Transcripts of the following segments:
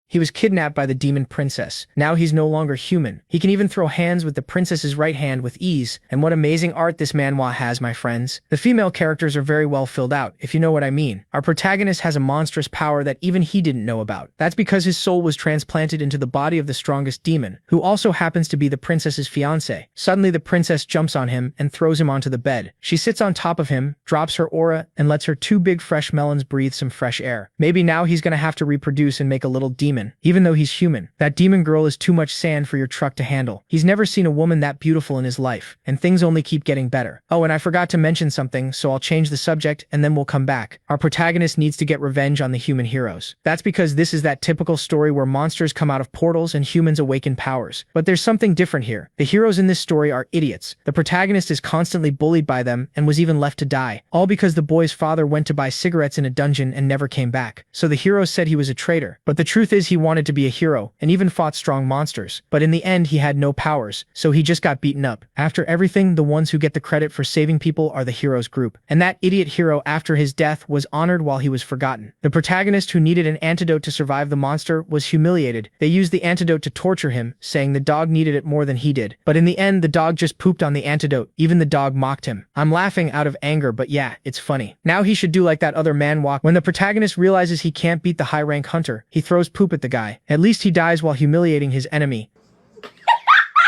He was kidnapped by the demon princess. Now he's no longer human. He can even throw hands with the princess's right hand with ease. And what amazing art this manhwa has, my friends. The female characters are very well filled out, if you know what I mean. Our protagonist has a monstrous power that even he didn't know about. That's because his soul was transplanted into the body of the strongest demon, who also happens to be the princess's fiancé. Suddenly the princess jumps on him and throws him onto the bed. She sits on top of him, drops her aura, and lets her two big fresh melons breathe some fresh air. Maybe now he's gonna have to reproduce and make a little demon. Even though he's human, that demon girl is too much sand for your truck to handle. He's never seen a woman that beautiful in his life, and things only keep getting better. Oh, and I forgot to mention something, so I'll change the subject and then we'll come back. Our protagonist needs to get revenge on the human heroes. That's because this is that typical story where monsters come out of portals and humans awaken powers. But there's something different here. The heroes in this story are idiots. The protagonist is constantly bullied by them and was even left to die, all because the boy's father went to buy cigarettes in a dungeon and never came back. So the hero said he was a traitor. But the truth is he wanted to be a hero and even fought strong monsters. But in the end he had no powers, so he just got beaten up. After everything, the ones who get the credit for saving people are the heroes group. And that idiot hero after his death was honored while he was forgotten. The protagonist who needed an antidote to survive the monster was humiliated. They used the antidote to torture him, saying the dog needed it more than he did. But in the end the dog just pooped on the antidote. Even the dog mocked him. I'm laughing out of anger, but yeah, it's funny. Now he should do like that other manhwa. When the protagonist realizes he can't beat the high-rank hunter, he throws poop at the guy. At least he dies while humiliating his enemy.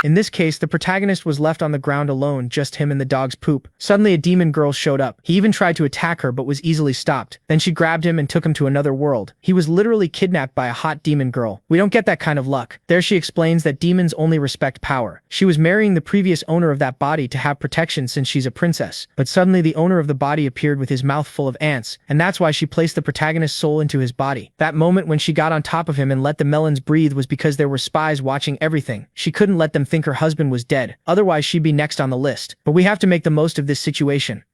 In this case, the protagonist was left on the ground alone, just him and the dog's poop. Suddenly a demon girl showed up. He even tried to attack her but was easily stopped. Then she grabbed him and took him to another world. He was literally kidnapped by a hot demon girl. We don't get that kind of luck. There she explains that demons only respect power. She was marrying the previous owner of that body to have protection since she's a princess. But suddenly the owner of the body appeared with his mouth full of ants, and that's why she placed the protagonist's soul into his body. That moment when she got on top of him and let the melons breathe was because there were spies watching everything. She couldn't let them think her husband was dead, otherwise she'd be next on the list. But we have to make the most of this situation.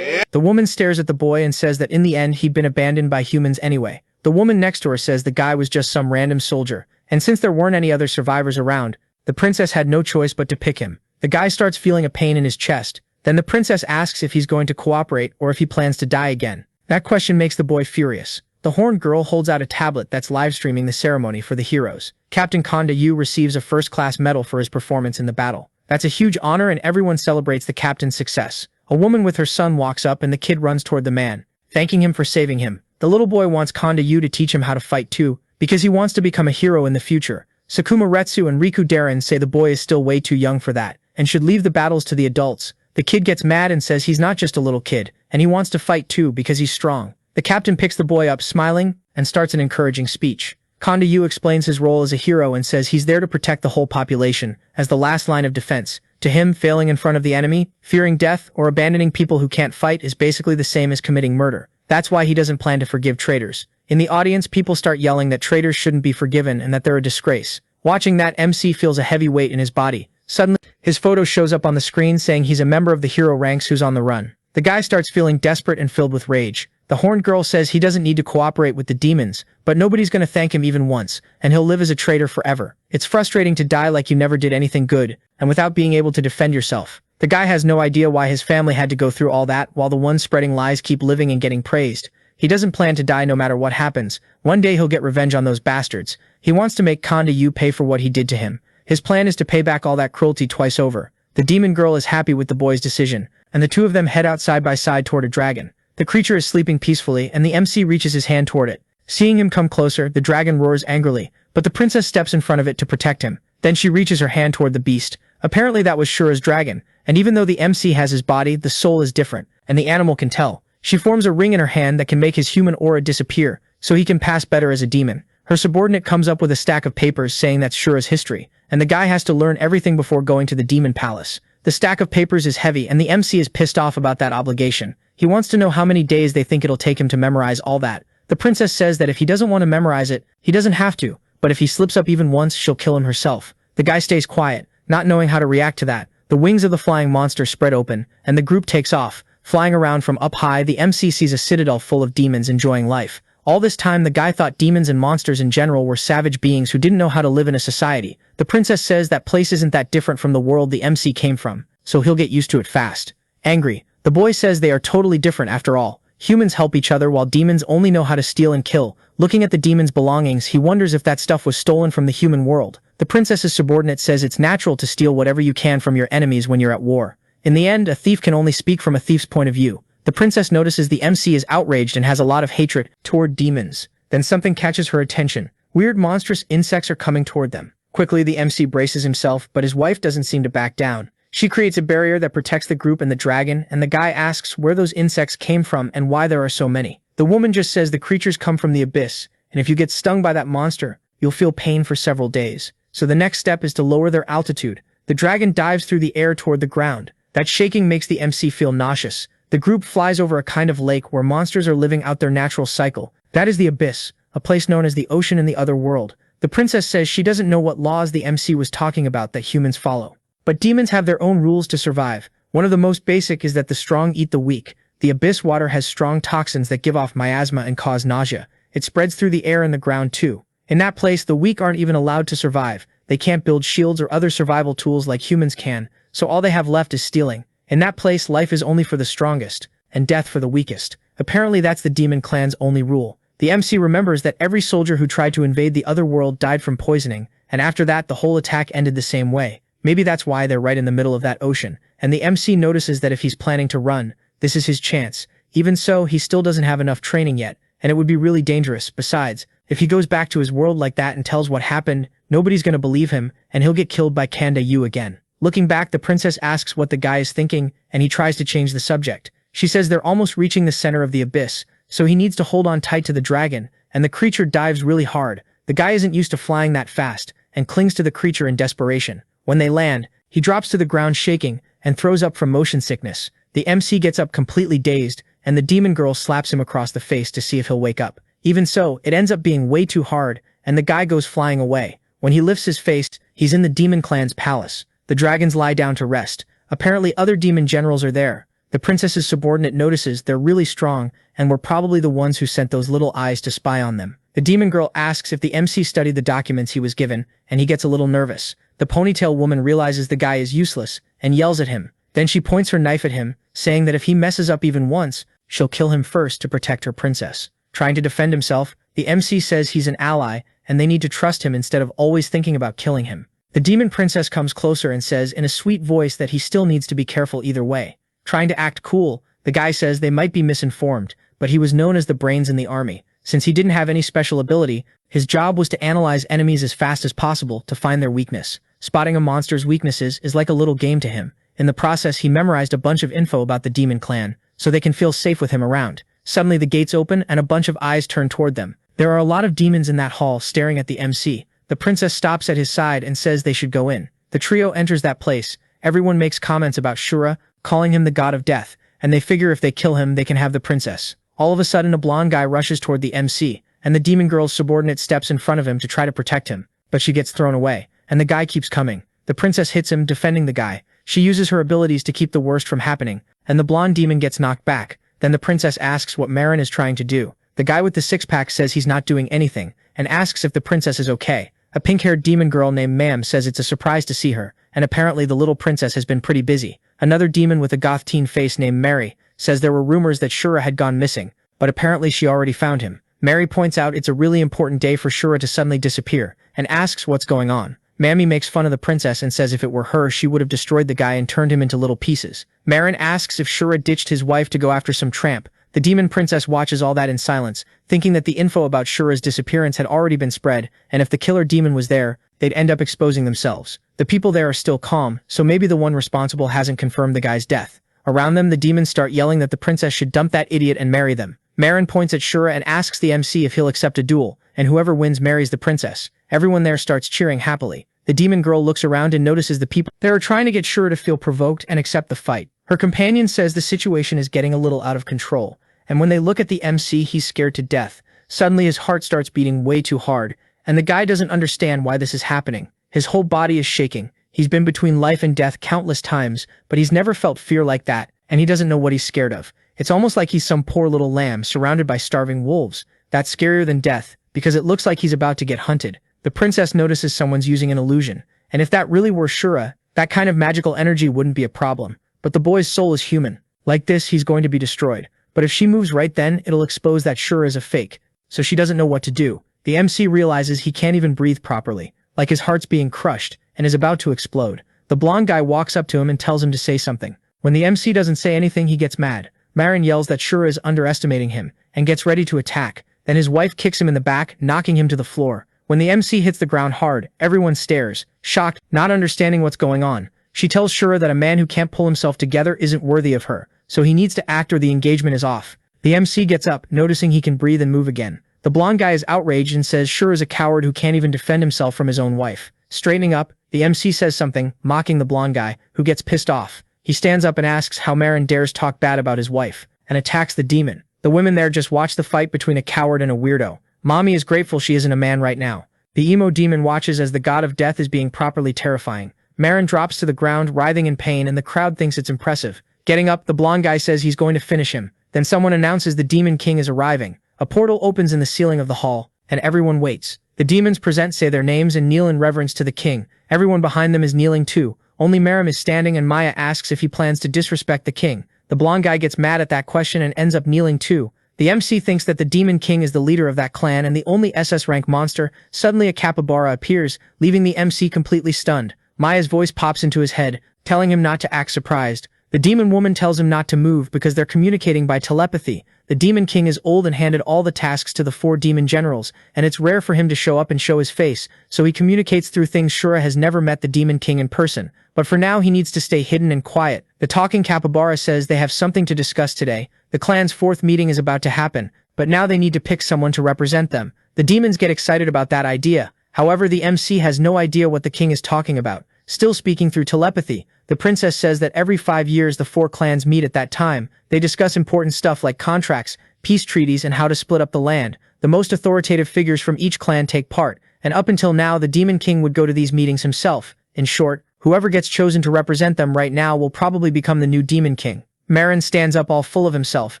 The woman stares at the boy and says that in the end he'd been abandoned by humans anyway. The woman next to her says the guy was just some random soldier, and since there weren't any other survivors around, the princess had no choice but to pick him. The guy starts feeling a pain in his chest. Then the princess asks if he's going to cooperate or if he plans to die again. That question makes the boy furious. The horned girl holds out a tablet that's live streaming the ceremony for the heroes. Captain Konda Yu receives a first-class medal for his performance in the battle. That's a huge honor and everyone celebrates the captain's success. A woman with her son walks up and the kid runs toward the man, thanking him for saving him. The little boy wants Konda Yu to teach him how to fight too, because he wants to become a hero in the future. Sakuma Retsu and Riku Darren say the boy is still way too young for that, and should leave the battles to the adults. The kid gets mad and says he's not just a little kid, and he wants to fight too because he's strong. The captain picks the boy up smiling and starts an encouraging speech. Konda Yu explains his role as a hero and says he's there to protect the whole population as the last line of defense. To him, failing in front of the enemy, fearing death, or abandoning people who can't fight is basically the same as committing murder. That's why he doesn't plan to forgive traitors. In the audience, people start yelling that traitors shouldn't be forgiven and that they're a disgrace. Watching that, MC feels a heavy weight in his body. Suddenly, his photo shows up on the screen saying he's a member of the hero ranks who's on the run. The guy starts feeling desperate and filled with rage. The horned girl says he doesn't need to cooperate with the demons, but nobody's gonna thank him even once, and he'll live as a traitor forever. It's frustrating to die like you never did anything good, and without being able to defend yourself. The guy has no idea why his family had to go through all that while the ones spreading lies keep living and getting praised. He doesn't plan to die no matter what happens. One day he'll get revenge on those bastards. He wants to make Konda Yu pay for what he did to him. His plan is to pay back all that cruelty twice over. The demon girl is happy with the boy's decision, and the two of them head out side by side toward a dragon. The creature is sleeping peacefully, and the MC reaches his hand toward it. Seeing him come closer, the dragon roars angrily, but the princess steps in front of it to protect him. Then she reaches her hand toward the beast. Apparently that was Shura's dragon, and even though the MC has his body, the soul is different, and the animal can tell. She forms a ring in her hand that can make his human aura disappear, so he can pass better as a demon. Her subordinate comes up with a stack of papers saying that's Shura's history, and the guy has to learn everything before going to the demon palace. The stack of papers is heavy, and the MC is pissed off about that obligation. He wants to know how many days they think it'll take him to memorize all that. The princess says that if he doesn't want to memorize it, he doesn't have to, but if he slips up even once, she'll kill him herself. The guy stays quiet, not knowing how to react to that. The wings of the flying monster spread open, and the group takes off. Flying around from up high, the MC sees a citadel full of demons enjoying life. All this time, the guy thought demons and monsters in general were savage beings who didn't know how to live in a society. The princess says that place isn't that different from the world the MC came from, so he'll get used to it fast. Angry, the boy says they are totally different after all. Humans help each other while demons only know how to steal and kill. Looking at the demon's belongings, he wonders if that stuff was stolen from the human world. The princess's subordinate says it's natural to steal whatever you can from your enemies when you're at war. In the end, a thief can only speak from a thief's point of view. The princess notices the MC is outraged and has a lot of hatred toward demons. Then something catches her attention. Weird monstrous insects are coming toward them. Quickly, the MC braces himself, but his wife doesn't seem to back down. She creates a barrier that protects the group and the dragon, and the guy asks where those insects came from and why there are so many. The woman just says the creatures come from the abyss, and if you get stung by that monster, you'll feel pain for several days. So the next step is to lower their altitude. The dragon dives through the air toward the ground. That shaking makes the MC feel nauseous. The group flies over a kind of lake where monsters are living out their natural cycle. That is the abyss, a place known as the ocean in the other world. The princess says she doesn't know what laws the MC was talking about that humans follow. But demons have their own rules to survive. One of the most basic is that the strong eat the weak. The abyss water has strong toxins that give off miasma and cause nausea. It spreads through the air and the ground too. In that place, the weak aren't even allowed to survive. They can't build shields or other survival tools like humans can, so all they have left is stealing. In that place, life is only for the strongest, and death for the weakest. Apparently that's the demon clan's only rule. The MC remembers that every soldier who tried to invade the other world died from poisoning, and after that the whole attack ended the same way. Maybe that's why they're right in the middle of that ocean, and the MC notices that if he's planning to run, this is his chance. Even so, he still doesn't have enough training yet, and it would be really dangerous. Besides, if he goes back to his world like that and tells what happened, nobody's gonna believe him, and he'll get killed by Kanda Yu again. Looking back, the princess asks what the guy is thinking, and he tries to change the subject. She says they're almost reaching the center of the abyss, so he needs to hold on tight to the dragon, and the creature dives really hard. The guy isn't used to flying that fast, and clings to the creature in desperation. When they land, he drops to the ground shaking, and throws up from motion sickness. The MC gets up completely dazed, and the demon girl slaps him across the face to see if he'll wake up. Even so, it ends up being way too hard, and the guy goes flying away. When he lifts his face, he's in the demon clan's palace. The dragons lie down to rest. Apparently other demon generals are there. The princess's subordinate notices they're really strong, and were probably the ones who sent those little eyes to spy on them. The demon girl asks if the MC studied the documents he was given, and he gets a little nervous. The ponytail woman realizes the guy is useless, and yells at him. Then she points her knife at him, saying that if he messes up even once, she'll kill him first to protect her princess. Trying to defend himself, the MC says he's an ally, and they need to trust him instead of always thinking about killing him. The demon princess comes closer and says in a sweet voice that he still needs to be careful either way. Trying to act cool, the guy says they might be misinformed, but he was known as the brains in the army. Since he didn't have any special ability, his job was to analyze enemies as fast as possible to find their weakness. Spotting a monster's weaknesses is like a little game to him. In the process, he memorized a bunch of info about the demon clan, so they can feel safe with him around. Suddenly the gates open and a bunch of eyes turn toward them. There are a lot of demons in that hall staring at the MC. The princess stops at his side and says they should go in. The trio enters that place. Everyone makes comments about Shura, calling him the god of death, and they figure if they kill him, they can have the princess. All of a sudden, a blonde guy rushes toward the MC, and the demon girl's subordinate steps in front of him to try to protect him, but she gets thrown away, and the guy keeps coming. The princess hits him, defending the guy. She uses her abilities to keep the worst from happening, and the blonde demon gets knocked back. Then the princess asks what Marin is trying to do. The guy with the six-pack says he's not doing anything, and asks if the princess is okay. A pink-haired demon girl named Mam says it's a surprise to see her, and apparently the little princess has been pretty busy. Another demon with a goth teen face named Mary says there were rumors that Shura had gone missing, but apparently she already found him. Mary points out it's a really important day for Shura to suddenly disappear, and asks what's going on. Mammy makes fun of the princess and says if it were her, she would have destroyed the guy and turned him into little pieces. Marin asks if Shura ditched his wife to go after some tramp. The demon princess watches all that in silence, thinking that the info about Shura's disappearance had already been spread, and if the killer demon was there, they'd end up exposing themselves. The people there are still calm, so maybe the one responsible hasn't confirmed the guy's death. Around them, the demons start yelling that the princess should dump that idiot and marry them. Marin points at Shura and asks the MC if he'll accept a duel, and whoever wins marries the princess. Everyone there starts cheering happily. The demon girl looks around and notices the people there are trying to get Shura to feel provoked and accept the fight. Her companion says the situation is getting a little out of control, and when they look at the MC, he's scared to death. Suddenly his heart starts beating way too hard, and the guy doesn't understand why this is happening. His whole body is shaking. He's been between life and death countless times, but he's never felt fear like that, and he doesn't know what he's scared of. It's almost like he's some poor little lamb surrounded by starving wolves. That's scarier than death, because it looks like he's about to get hunted. The princess notices someone's using an illusion, and if that really were Shura, that kind of magical energy wouldn't be a problem. But the boy's soul is human. Like this, he's going to be destroyed. but if she moves right then, it'll expose that Shura is a fake, so she doesn't know what to do. The MC realizes he can't even breathe properly, like his heart's being crushed, and is about to explode. The blonde guy walks up to him and tells him to say something. When the MC doesn't say anything, he gets mad. Marin yells that Shura is underestimating him, and gets ready to attack. Then his wife kicks him in the back, knocking him to the floor. When the MC hits the ground hard, everyone stares, shocked, not understanding what's going on. She tells Shura that a man who can't pull himself together isn't worthy of her, so he needs to act or the engagement is off. The MC gets up, noticing he can breathe and move again. The blonde guy is outraged and says Shura is a coward who can't even defend himself from his own wife. Straightening up, the MC says something, mocking the blonde guy, who gets pissed off. He stands up and asks how Marin dares talk bad about his wife, and attacks the demon. The women there just watch the fight between a coward and a weirdo. Mommy is grateful she isn't a man right now. The emo demon watches as the god of death is being properly terrifying. Marin drops to the ground, writhing in pain, and the crowd thinks it's impressive. Getting up, the blonde guy says he's going to finish him. Then someone announces the Demon King is arriving. A portal opens in the ceiling of the hall, and everyone waits. The demons present, say their names, and kneel in reverence to the king. Everyone behind them is kneeling too. Only Marin is standing, and Maya asks if he plans to disrespect the king. The blonde guy gets mad at that question and ends up kneeling too. The MC thinks that the Demon King is the leader of that clan and the only SS rank monster. Suddenly a capybara appears, leaving the MC completely stunned. Maya's voice pops into his head, telling him not to act surprised. The demon woman tells him not to move because they're communicating by telepathy. The Demon King is old and handed all the tasks to the 4 demon generals, and it's rare for him to show up and show his face, so he communicates through things. Shura has never met the Demon King in person, but for now he needs to stay hidden and quiet. The talking capybara says they have something to discuss today. The clan's 4th meeting is about to happen, but now they need to pick someone to represent them. The demons get excited about that idea. However, the MC has no idea what the king is talking about. Still speaking through telepathy, the princess says that every 5 years the 4 clans meet at that time. They discuss important stuff like contracts, peace treaties, and how to split up the land. The most authoritative figures from each clan take part, and up until now the Demon King would go to these meetings himself. In short, whoever gets chosen to represent them right now will probably become the new Demon King. Marin stands up all full of himself,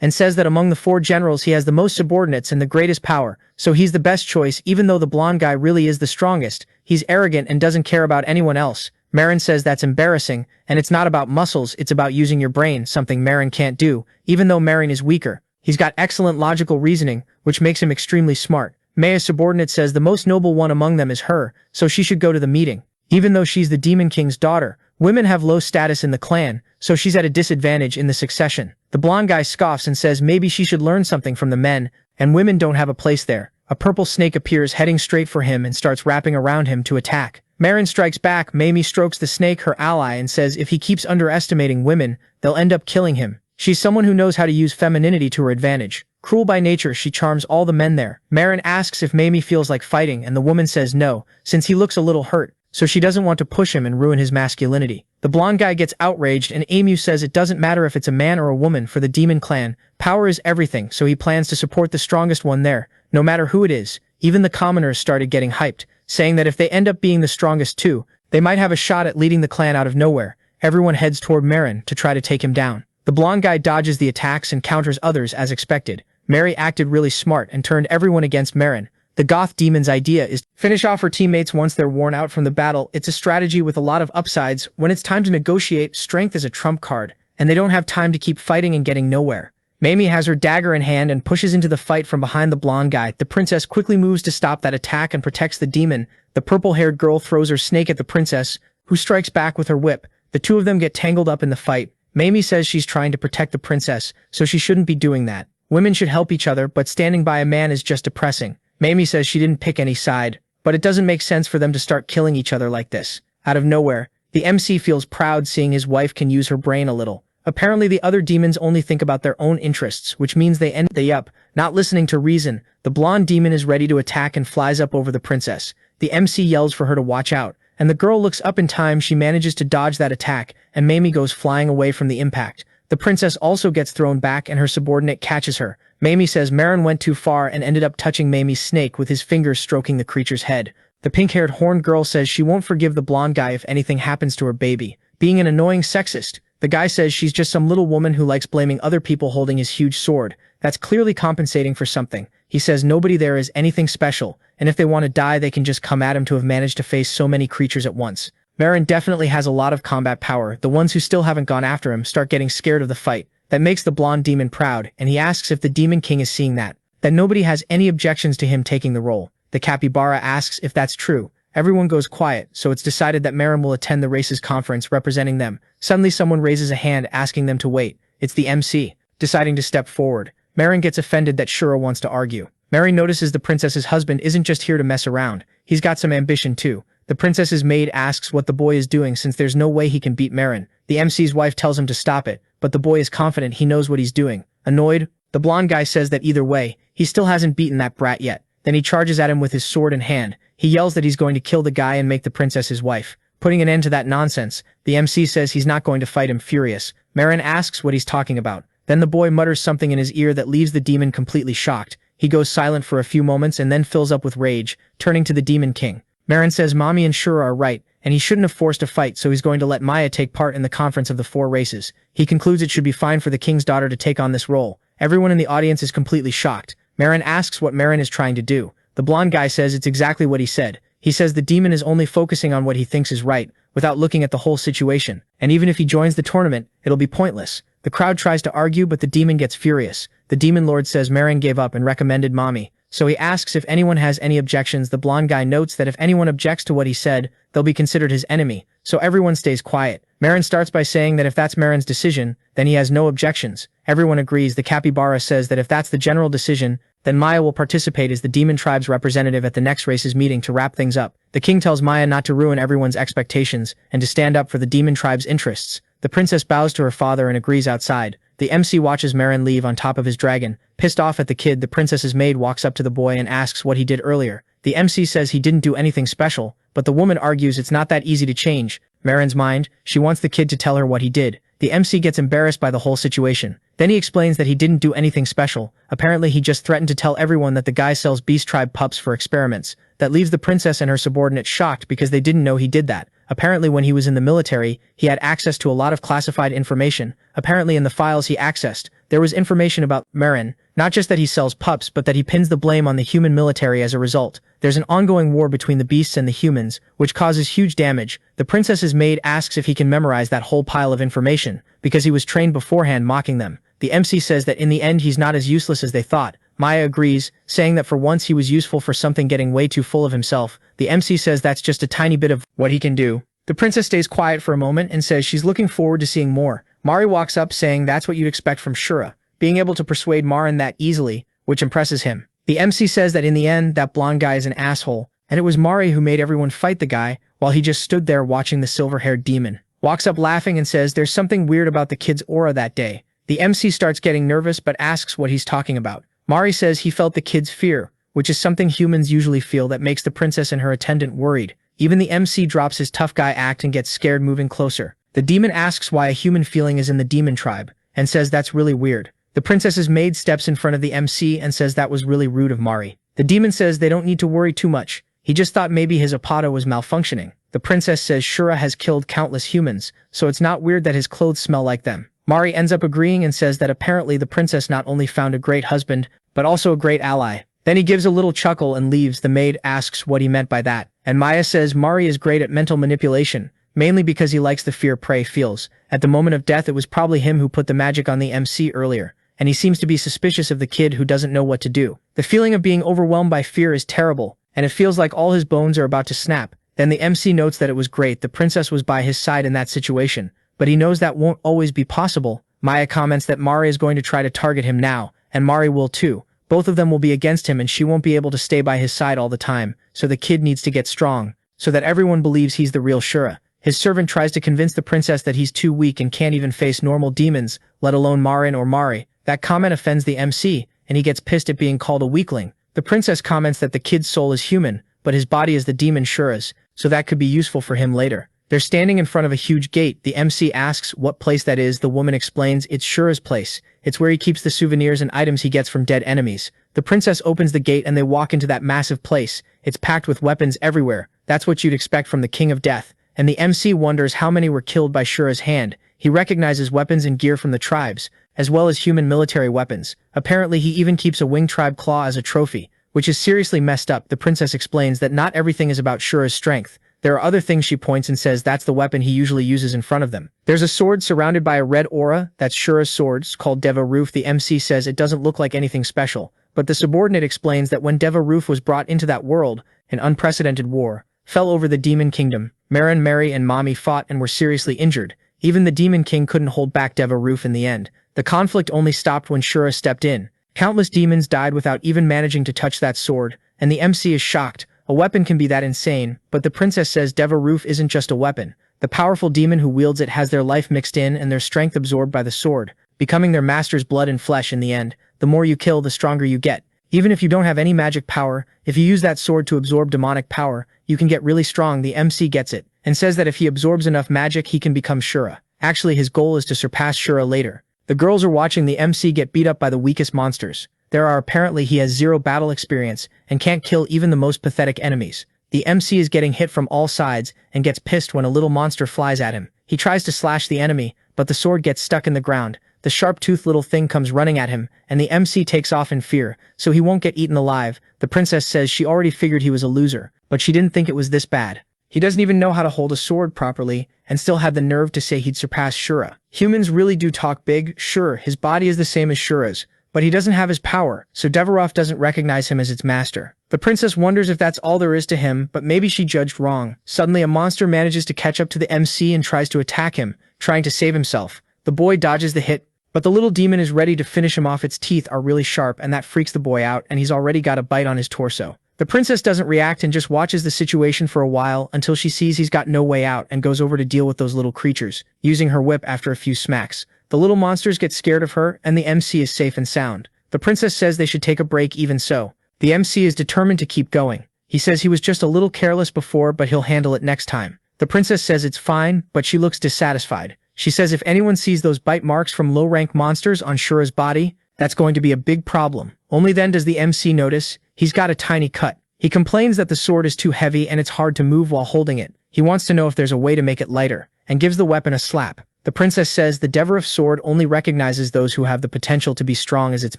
and says that among the 4 generals he has the most subordinates and the greatest power, so he's the best choice. Even though the blonde guy really is the strongest, he's arrogant and doesn't care about anyone else. Marin says that's embarrassing, and it's not about muscles, it's about using your brain, something Marin can't do. Even though Marin is weaker, he's got excellent logical reasoning, which makes him extremely smart. Maya's subordinate says the most noble one among them is her, so she should go to the meeting. Even though she's the Demon King's daughter, women have low status in the clan, so she's at a disadvantage in the succession. The blonde guy scoffs and says maybe she should learn something from the men, and women don't have a place there. A purple snake appears heading straight for him and starts wrapping around him to attack. Marin strikes back. Mamie strokes the snake, her ally, and says if he keeps underestimating women, they'll end up killing him. She's someone who knows how to use femininity to her advantage. Cruel by nature, she charms all the men there. Marin asks if Mamie feels like fighting, and the woman says no, since he looks a little hurt, so she doesn't want to push him and ruin his masculinity. The blonde guy gets outraged, and Emu says it doesn't matter if it's a man or a woman for the demon clan. Power is everything, so he plans to support the strongest one there, no matter who it is. Even the commoners started getting hyped, saying that if they end up being the strongest too, they might have a shot at leading the clan out of nowhere. Everyone heads toward Marin to try to take him down. The blonde guy dodges the attacks and counters others as expected. Mary acted really smart and turned everyone against Marin. The goth demon's idea is to finish off her teammates once they're worn out from the battle. It's a strategy with a lot of upsides. When it's time to negotiate, strength is a trump card, and they don't have time to keep fighting and getting nowhere. Mamie has her dagger in hand and pushes into the fight from behind the blonde guy. The princess quickly moves to stop that attack and protects the demon. The purple-haired girl throws her snake at the princess, who strikes back with her whip. The two of them get tangled up in the fight. Mamie says she's trying to protect the princess, so she shouldn't be doing that. Women should help each other, but standing by a man is just depressing. Mamie says she didn't pick any side, but it doesn't make sense for them to start killing each other like this. Out of nowhere, the MC feels proud seeing his wife can use her brain a little. Apparently the other demons only think about their own interests, which means they end up not listening to reason. The blonde demon is ready to attack and flies up over the princess. The MC yells for her to watch out, and the girl looks up in time. She manages to dodge that attack, and Mamie goes flying away from the impact. The princess also gets thrown back and her subordinate catches her. Mamie says Marin went too far and ended up touching Mamie's snake with his fingers stroking the creature's head. The pink-haired horned girl says she won't forgive the blonde guy if anything happens to her baby, being an annoying sexist. The guy says she's just some little woman who likes blaming other people holding his huge sword. That's clearly compensating for something. He says nobody there is anything special, and if they want to die they can just come at him to have managed to face so many creatures at once. Marin definitely has a lot of combat power. The ones who still haven't gone after him start getting scared of the fight. That makes the blonde demon proud, and he asks if the Demon King is seeing that nobody has any objections to him taking the role. The capybara asks if that's true. Everyone goes quiet, so it's decided that Marin will attend the RIZZES conference representing them. Suddenly someone raises a hand asking them to wait. It's the MC, deciding to step forward. Marin gets offended that Shura wants to argue. Marin notices the princess's husband isn't just here to mess around. He's got some ambition too. The princess's maid asks what the boy is doing since there's no way he can beat Marin. The MC's wife tells him to stop it, but the boy is confident he knows what he's doing. Annoyed, the blonde guy says that either way, he still hasn't beaten that brat yet. Then he charges at him with his sword in hand. He yells that he's going to kill the guy and make the princess his wife. Putting an end to that nonsense, the MC says he's not going to fight him, furious. Marin asks what he's talking about. Then the boy mutters something in his ear that leaves the demon completely shocked. He goes silent for a few moments and then fills up with rage, turning to the Demon King. Marin says Mommy and Shura are right, and he shouldn't have forced a fight, so he's going to let Maya take part in the conference of the 4 races. He concludes it should be fine for the king's daughter to take on this role. Everyone in the audience is completely shocked. Marin asks what Marin is trying to do. The blonde guy says it's exactly what he said. He says the demon is only focusing on what he thinks is right, without looking at the whole situation. And even if he joins the tournament, it'll be pointless. The crowd tries to argue, but the demon gets furious. The demon lord says Marin gave up and recommended Mommy. So he asks if anyone has any objections. The blonde guy notes that if anyone objects to what he said, they'll be considered his enemy. So everyone stays quiet. Marin starts by saying that if that's Marin's decision, then he has no objections. Everyone agrees. The capybara says that if that's the general decision, then Maya will participate as the demon tribe's representative at the next race's meeting to wrap things up. The king tells Maya not to ruin everyone's expectations and to stand up for the demon tribe's interests. The princess bows to her father and agrees outside. The MC watches Marin leave on top of his dragon. Pissed off at the kid, the princess's maid walks up to the boy and asks what he did earlier. The MC says he didn't do anything special, but the woman argues it's not that easy to change Marin's mind. She wants the kid to tell her what he did. The MC gets embarrassed by the whole situation. Then he explains that he didn't do anything special. Apparently he just threatened to tell everyone that the guy sells Beast Tribe pups for experiments. That leaves the princess and her subordinate shocked because they didn't know he did that. Apparently when he was in the military, he had access to a lot of classified information. Apparently in the files he accessed, there was information about Marin, not just that he sells pups but that he pins the blame on the human military as a result. There's an ongoing war between the beasts and the humans, which causes huge damage. The princess's maid asks if he can memorize that whole pile of information, because he was trained beforehand, mocking them. The MC says that in the end he's not as useless as they thought. Maya agrees, saying that for once he was useful for something, getting way too full of himself. The MC says that's just a tiny bit of what he can do. The princess stays quiet for a moment and says she's looking forward to seeing more. Mari walks up saying that's what you'd expect from Shura, being able to persuade Marin that easily, which impresses him. The MC says that in the end, that blonde guy is an asshole, and it was Mari who made everyone fight the guy, while he just stood there watching the silver-haired demon. Walks up laughing and says there's something weird about the kid's aura that day. The MC starts getting nervous but asks what he's talking about. Mari says he felt the kid's fear, which is something humans usually feel that makes the princess and her attendant worried. Even the MC drops his tough guy act and gets scared, moving closer. The demon asks why a human feeling is in the demon tribe, and says that's really weird. The princess's maid steps in front of the MC and says that was really rude of Mari. The demon says they don't need to worry too much. He just thought maybe his apata was malfunctioning. The princess says Shura has killed countless humans, so it's not weird that his clothes smell like them. Mari ends up agreeing and says that apparently the princess not only found a great husband, but also a great ally. Then he gives a little chuckle and leaves. The maid asks what he meant by that, and Maya says Mari is great at mental manipulation, mainly because he likes the fear prey feels. At the moment of death, it was probably him who put the magic on the MC earlier, and he seems to be suspicious of the kid who doesn't know what to do. The feeling of being overwhelmed by fear is terrible, and it feels like all his bones are about to snap. Then the MC notes that it was great the princess was by his side in that situation, but he knows that won't always be possible. Maya comments that Mari is going to try to target him now, and Mari will too. Both of them will be against him and she won't be able to stay by his side all the time, so the kid needs to get strong, so that everyone believes he's the real Shura. His servant tries to convince the princess that he's too weak and can't even face normal demons, let alone Marin or Mari. That comment offends the MC, and he gets pissed at being called a weakling. The princess comments that the kid's soul is human, but his body is the demon Shura's, so that could be useful for him later. They're standing in front of a huge gate. The MC asks what place that is. The woman explains it's Shura's place. It's where he keeps the souvenirs and items he gets from dead enemies. The princess opens the gate and they walk into that massive place. It's packed with weapons everywhere. That's what you'd expect from the King of Death. And the MC wonders how many were killed by Shura's hand. He recognizes weapons and gear from the tribes, as well as human military weapons. Apparently he even keeps a winged tribe claw as a trophy, which is seriously messed up. The princess explains that not everything is about Shura's strength. There are other things she points and says that's the weapon he usually uses in front of them. There's a sword surrounded by a red aura, that's Shura's sword, called Deva Roof. The MC says it doesn't look like anything special, but the subordinate explains that when Deva Roof was brought into that world, an unprecedented war fell over the Demon Kingdom. Marin, Mary, and Mommy fought and were seriously injured. Even the Demon King couldn't hold back Deva Roof in the end. The conflict only stopped when Shura stepped in. Countless demons died without even managing to touch that sword, and the MC is shocked. A weapon can be that insane, but the princess says Deva Roof isn't just a weapon. The powerful demon who wields it has their life mixed in and their strength absorbed by the sword, becoming their master's blood and flesh in the end. The more you kill, the stronger you get. Even if you don't have any magic power, if you use that sword to absorb demonic power, you can get really strong. The MC gets it, and says that if he absorbs enough magic, he can become Shura. Actually, his goal is to surpass Shura later. The girls are watching the MC get beat up by the weakest monsters. Apparently he has zero battle experience and can't kill even the most pathetic enemies. The MC is getting hit from all sides and gets pissed when a little monster flies at him. He tries to slash the enemy, but the sword gets stuck in the ground. The sharp-toothed little thing comes running at him, and the MC takes off in fear, so he won't get eaten alive. The princess says she already figured he was a loser, but she didn't think it was this bad. He doesn't even know how to hold a sword properly, and still had the nerve to say he'd surpass Shura. Humans really do talk big. Sure, his body is the same as Shura's, but he doesn't have his power, so Devarov doesn't recognize him as its master. The princess wonders if that's all there is to him, but maybe she judged wrong. Suddenly a monster manages to catch up to the MC and tries to attack him, trying to save himself. The boy dodges the hit, but the little demon is ready to finish him off. Its teeth are really sharp, and that freaks the boy out, and he's already got a bite on his torso. The princess doesn't react and just watches the situation for a while until she sees he's got no way out and goes over to deal with those little creatures, using her whip after a few smacks. The little monsters get scared of her, and the MC is safe and sound. The princess says they should take a break. Even so, the MC is determined to keep going. He says he was just a little careless before, but he'll handle it next time. The princess says it's fine, but she looks dissatisfied. She says if anyone sees those bite marks from low-rank monsters on Shura's body, that's going to be a big problem. Only then does the MC notice he's got a tiny cut. He complains that the sword is too heavy and it's hard to move while holding it. He wants to know if there's a way to make it lighter, and gives the weapon a slap. The princess says the Devarov sword only recognizes those who have the potential to be strong as its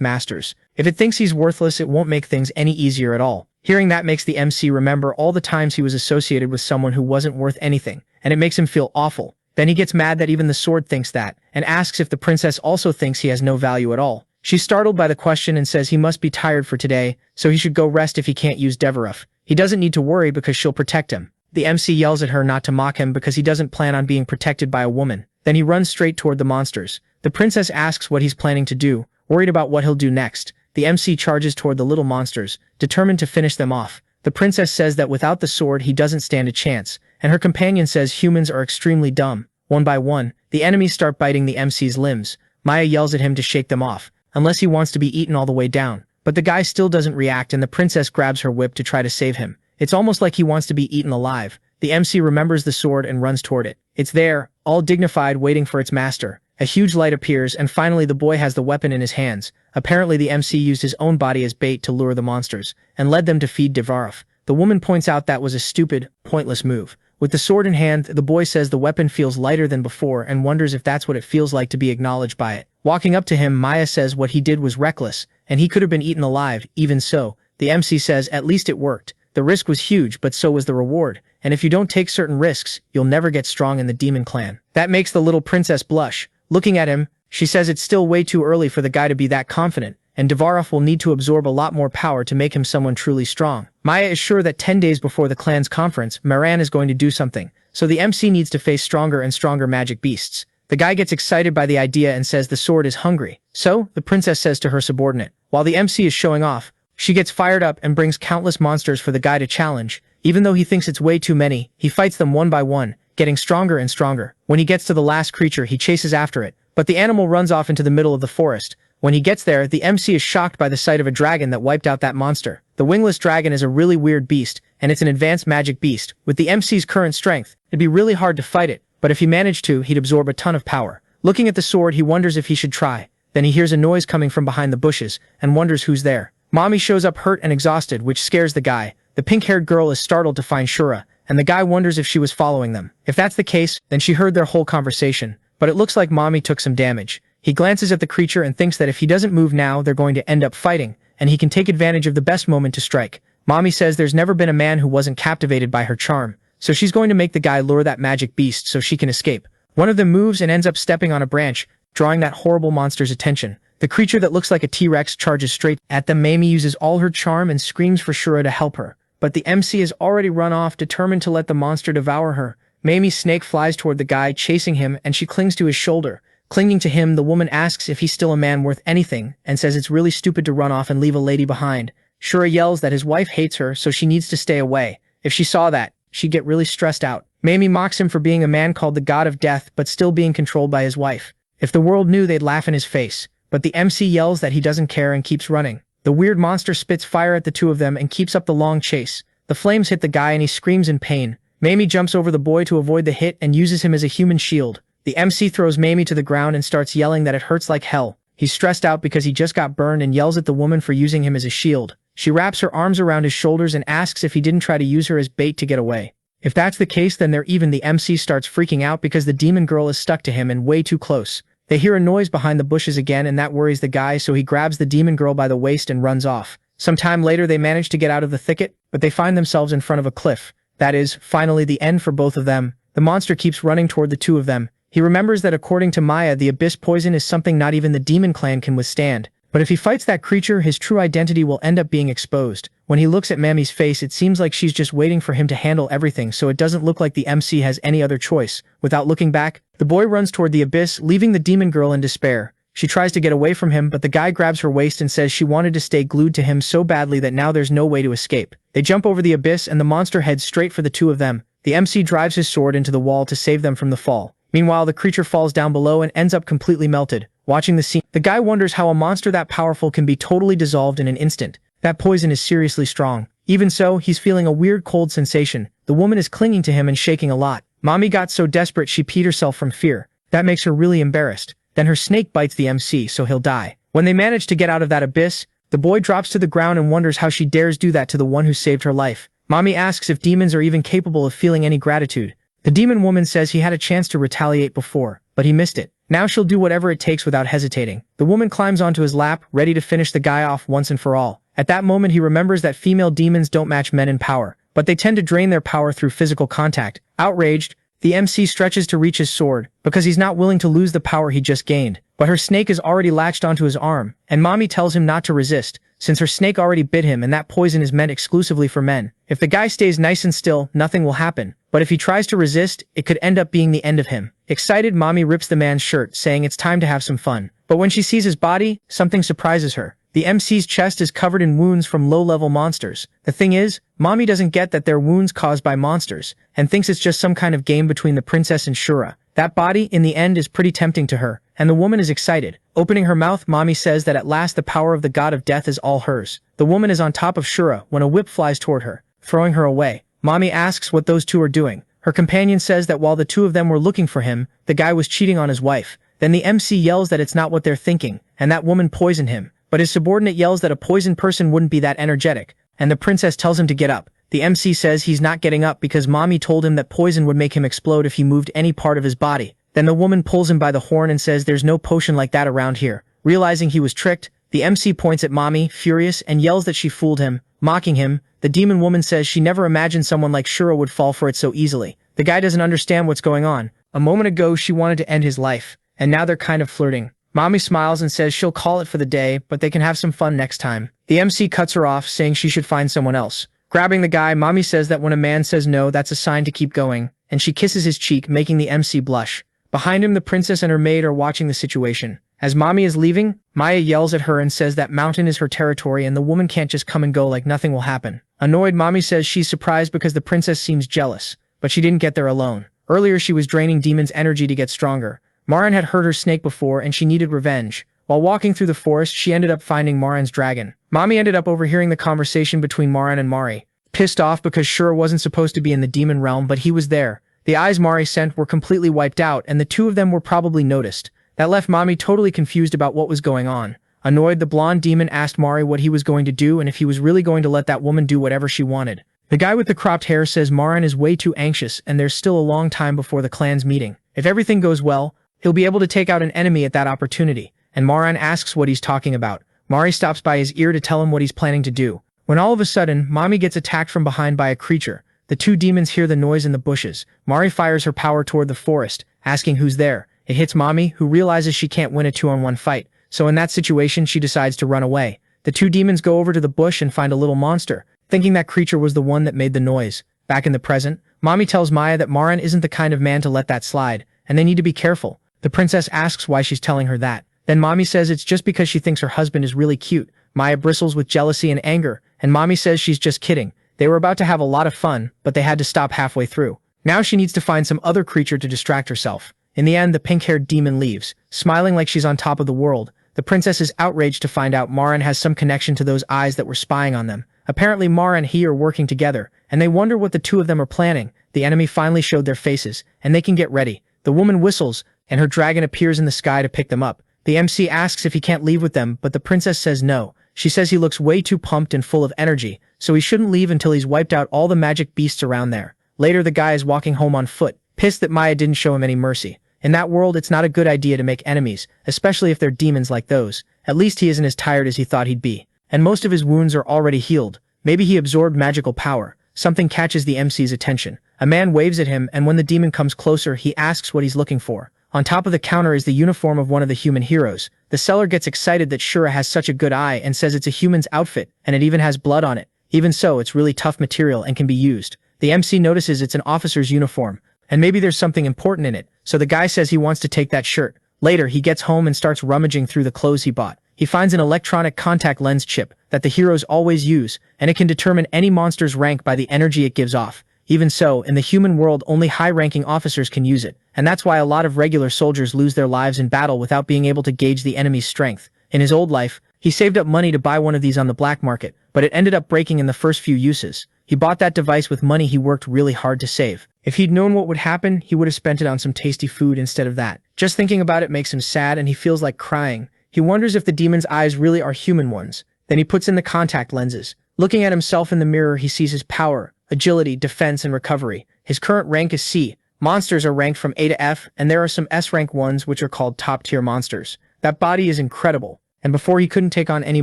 masters. If it thinks he's worthless, it won't make things any easier at all. Hearing that makes the MC remember all the times he was associated with someone who wasn't worth anything, and it makes him feel awful. Then he gets mad that even the sword thinks that, and asks if the princess also thinks he has no value at all. She's startled by the question and says he must be tired for today, so he should go rest if he can't use Devarov. He doesn't need to worry because she'll protect him. The MC yells at her not to mock him because he doesn't plan on being protected by a woman. Then he runs straight toward the monsters. The princess asks what he's planning to do, worried about what he'll do next. The MC charges toward the little monsters, determined to finish them off. The princess says that without the sword he doesn't stand a chance, and her companion says humans are extremely dumb. One by one, the enemies start biting the MC's limbs. Maya yells at him to shake them off, unless he wants to be eaten all the way down. But the guy still doesn't react, and the princess grabs her whip to try to save him. It's almost like he wants to be eaten alive. The MC remembers the sword and runs toward it. It's there, all dignified, waiting for its master. A huge light appears, and finally the boy has the weapon in his hands. Apparently the MC used his own body as bait to lure the monsters, and led them to feed Devarov. The woman points out that was a stupid, pointless move. With the sword in hand, the boy says the weapon feels lighter than before and wonders if that's what it feels like to be acknowledged by it. Walking up to him, Maya says what he did was reckless, and he could have been eaten alive. Even so, the MC says at least it worked. The risk was huge, but so was the reward, and if you don't take certain risks, you'll never get strong in the demon clan. That makes the little princess blush. Looking at him, she says it's still way too early for the guy to be that confident, and Devarov will need to absorb a lot more power to make him someone truly strong. Maya is sure that 10 days before the clan's conference, Maran is going to do something, so the MC needs to face stronger and stronger magic beasts. The guy gets excited by the idea and says the sword is hungry. So, the princess says to her subordinate, while the MC is showing off, she gets fired up and brings countless monsters for the guy to challenge. Even though he thinks it's way too many, he fights them one by one, getting stronger and stronger. When he gets to the last creature, he chases after it, but the animal runs off into the middle of the forest. When he gets there, the MC is shocked by the sight of a dragon that wiped out that monster. The wingless dragon is a really weird beast, and it's an advanced magic beast. With the MC's current strength, it'd be really hard to fight it, but if he managed to, he'd absorb a ton of power. Looking at the sword, he wonders if he should try. Then he hears a noise coming from behind the bushes, and wonders who's there. Mommy shows up hurt and exhausted, which scares the guy. The pink-haired girl is startled to find Shura, and the guy wonders if she was following them. If that's the case, then she heard their whole conversation, but it looks like Mommy took some damage. He glances at the creature and thinks that if he doesn't move now, they're going to end up fighting, and he can take advantage of the best moment to strike. Mommy says there's never been a man who wasn't captivated by her charm, so she's going to make the guy lure that magic beast so she can escape. One of them moves and ends up stepping on a branch, drawing that horrible monster's attention. The creature that looks like a T-Rex charges straight at them. Mamie uses all her charm and screams for Shura to help her, but the MC has already run off, determined to let the monster devour her. Mamie's snake flies toward the guy, chasing him, and she clings to his shoulder. Clinging to him, the woman asks if he's still a man worth anything, and says it's really stupid to run off and leave a lady behind. Shura yells that his wife hates her, so she needs to stay away. If she saw that, she'd get really stressed out. Mamie mocks him for being a man called the God of Death, but still being controlled by his wife. If the world knew, they'd laugh in his face. But the MC yells that he doesn't care and keeps running. The weird monster spits fire at the two of them and keeps up the long chase. The flames hit the guy and he screams in pain. Mamie jumps over the boy to avoid the hit and uses him as a human shield. The MC throws Mamie to the ground and starts yelling that it hurts like hell. He's stressed out because he just got burned and yells at the woman for using him as a shield. She wraps her arms around his shoulders and asks if he didn't try to use her as bait to get away. If that's the case, then they're even. The MC starts freaking out because the demon girl is stuck to him and way too close. They hear a noise behind the bushes again, and that worries the guy, so he grabs the demon girl by the waist and runs off. Some time later, they manage to get out of the thicket, but they find themselves in front of a cliff. That is, finally the end for both of them. The monster keeps running toward the two of them. He remembers that according to Maya, the abyss poison is something not even the demon clan can withstand. But if he fights that creature, his true identity will end up being exposed. When he looks at Mamie's face, it seems like she's just waiting for him to handle everything, so it doesn't look like the MC has any other choice. Without looking back, the boy runs toward the abyss, leaving the demon girl in despair. She tries to get away from him, but the guy grabs her waist and says she wanted to stay glued to him so badly that now there's no way to escape. They jump over the abyss and the monster heads straight for the two of them. The MC drives his sword into the wall to save them from the fall. Meanwhile, the creature falls down below and ends up completely melted. Watching the scene, the guy wonders how a monster that powerful can be totally dissolved in an instant. That poison is seriously strong. Even so, he's feeling a weird cold sensation. The woman is clinging to him and shaking a lot. Mommy got so desperate she peed herself from fear. That makes her really embarrassed. Then her snake bites the MC, so he'll die. When they manage to get out of that abyss, the boy drops to the ground and wonders how she dares do that to the one who saved her life. Mommy asks if demons are even capable of feeling any gratitude. The demon woman says he had a chance to retaliate before, but he missed it. Now she'll do whatever it takes without hesitating. The woman climbs onto his lap, ready to finish the guy off once and for all. At that moment, he remembers that female demons don't match men in power, but they tend to drain their power through physical contact. Outraged, the MC stretches to reach his sword, because he's not willing to lose the power he just gained. But her snake is already latched onto his arm, and Mommy tells him not to resist, since her snake already bit him and that poison is meant exclusively for men. If the guy stays nice and still, nothing will happen. But if he tries to resist, it could end up being the end of him. Excited, Mommy rips the man's shirt, saying it's time to have some fun. But when she sees his body, something surprises her. The MC's chest is covered in wounds from low-level monsters. The thing is, Mommy doesn't get that they're wounds caused by monsters, and thinks it's just some kind of game between the princess and Shura. That body, in the end, is pretty tempting to her, and the woman is excited. Opening her mouth, Mommy says that at last the power of the God of Death is all hers. The woman is on top of Shura when a whip flies toward her, throwing her away. Mommy asks what those two are doing. Her companion says that while the two of them were looking for him, the guy was cheating on his wife. Then the MC yells that it's not what they're thinking, and that woman poisoned him. But his subordinate yells that a poisoned person wouldn't be that energetic, and the princess tells him to get up. The MC says he's not getting up because Mommy told him that poison would make him explode if he moved any part of his body. Then the woman pulls him by the horn and says there's no potion like that around here. Realizing he was tricked, the MC points at Mommy, furious, and yells that she fooled him, mocking him. The demon woman says she never imagined someone like Shura would fall for it so easily. The guy doesn't understand what's going on. A moment ago she wanted to end his life, and now they're kind of flirting. Mommy smiles and says she'll call it for the day, but they can have some fun next time. The MC cuts her off, saying she should find someone else. Grabbing the guy, Mommy says that when a man says no, that's a sign to keep going, and she kisses his cheek, making the MC blush. Behind him, the princess and her maid are watching the situation. As Mommy is leaving, Maya yells at her and says that mountain is her territory and the woman can't just come and go like nothing will happen. Annoyed, Mommy says she's surprised because the princess seems jealous, but she didn't get there alone. Earlier she was draining Demon's energy to get stronger. Marin had hurt her snake before and she needed revenge. While walking through the forest, she ended up finding Marin's dragon. Mommy ended up overhearing the conversation between Marin and Mari. Pissed off because Shura wasn't supposed to be in the demon realm, but he was there. The eyes Mari sent were completely wiped out, and the two of them were probably noticed. That left Mommy totally confused about what was going on. Annoyed, the blonde demon asked Mari what he was going to do and if he was really going to let that woman do whatever she wanted. The guy with the cropped hair says Marin is way too anxious and there's still a long time before the clan's meeting. If everything goes well, he'll be able to take out an enemy at that opportunity, and Marin asks what he's talking about. Mari stops by his ear to tell him what he's planning to do. When all of a sudden, Mommy gets attacked from behind by a creature. The two demons hear the noise in the bushes. Mari fires her power toward the forest, asking who's there. It hits Mommy, who realizes she can't win a 2-on-1 fight, so in that situation she decides to run away. The two demons go over to the bush and find a little monster, thinking that creature was the one that made the noise. Back in the present, Mommy tells Maya that Maran isn't the kind of man to let that slide, and they need to be careful. The princess asks why she's telling her that. Then Mommy says it's just because she thinks her husband is really cute. Maya bristles with jealousy and anger, and Mommy says she's just kidding. They were about to have a lot of fun, but they had to stop halfway through. Now she needs to find some other creature to distract herself. In the end, the pink-haired demon leaves, smiling like she's on top of the world. The princess is outraged to find out Maran has some connection to those eyes that were spying on them. Apparently Mara and he are working together, and they wonder what the two of them are planning. The enemy finally showed their faces, and they can get ready. The woman whistles, and her dragon appears in the sky to pick them up. The MC asks if he can't leave with them, but the princess says no. She says he looks way too pumped and full of energy, so he shouldn't leave until he's wiped out all the magic beasts around there. Later the guy is walking home on foot, pissed that Maya didn't show him any mercy. In that world, it's not a good idea to make enemies, especially if they're demons like those. At least he isn't as tired as he thought he'd be. And most of his wounds are already healed. Maybe he absorbed magical power. Something catches the MC's attention. A man waves at him, and when the demon comes closer, he asks what he's looking for. On top of the counter is the uniform of one of the human heroes. The seller gets excited that Shura has such a good eye and says it's a human's outfit, and it even has blood on it. Even so, it's really tough material and can be used. The MC notices it's an officer's uniform, and maybe there's something important in it, so the guy says he wants to take that shirt. Later, he gets home and starts rummaging through the clothes he bought. He finds an electronic contact lens chip that the heroes always use, and it can determine any monster's rank by the energy it gives off. Even so, in the human world, only high-ranking officers can use it, and that's why a lot of regular soldiers lose their lives in battle without being able to gauge the enemy's strength. In his old life, he saved up money to buy one of these on the black market, but it ended up breaking in the first few uses. He bought that device with money he worked really hard to save. If he'd known what would happen, he would have spent it on some tasty food instead of that. Just thinking about it makes him sad, and he feels like crying. He wonders if the demon's eyes really are human ones. Then he puts in the contact lenses. Looking at himself in the mirror, he sees his power, agility, defense, and recovery. His current rank is C. Monsters are ranked from A to F, and there are some S-rank ones which are called top-tier monsters. That body is incredible, and before he couldn't take on any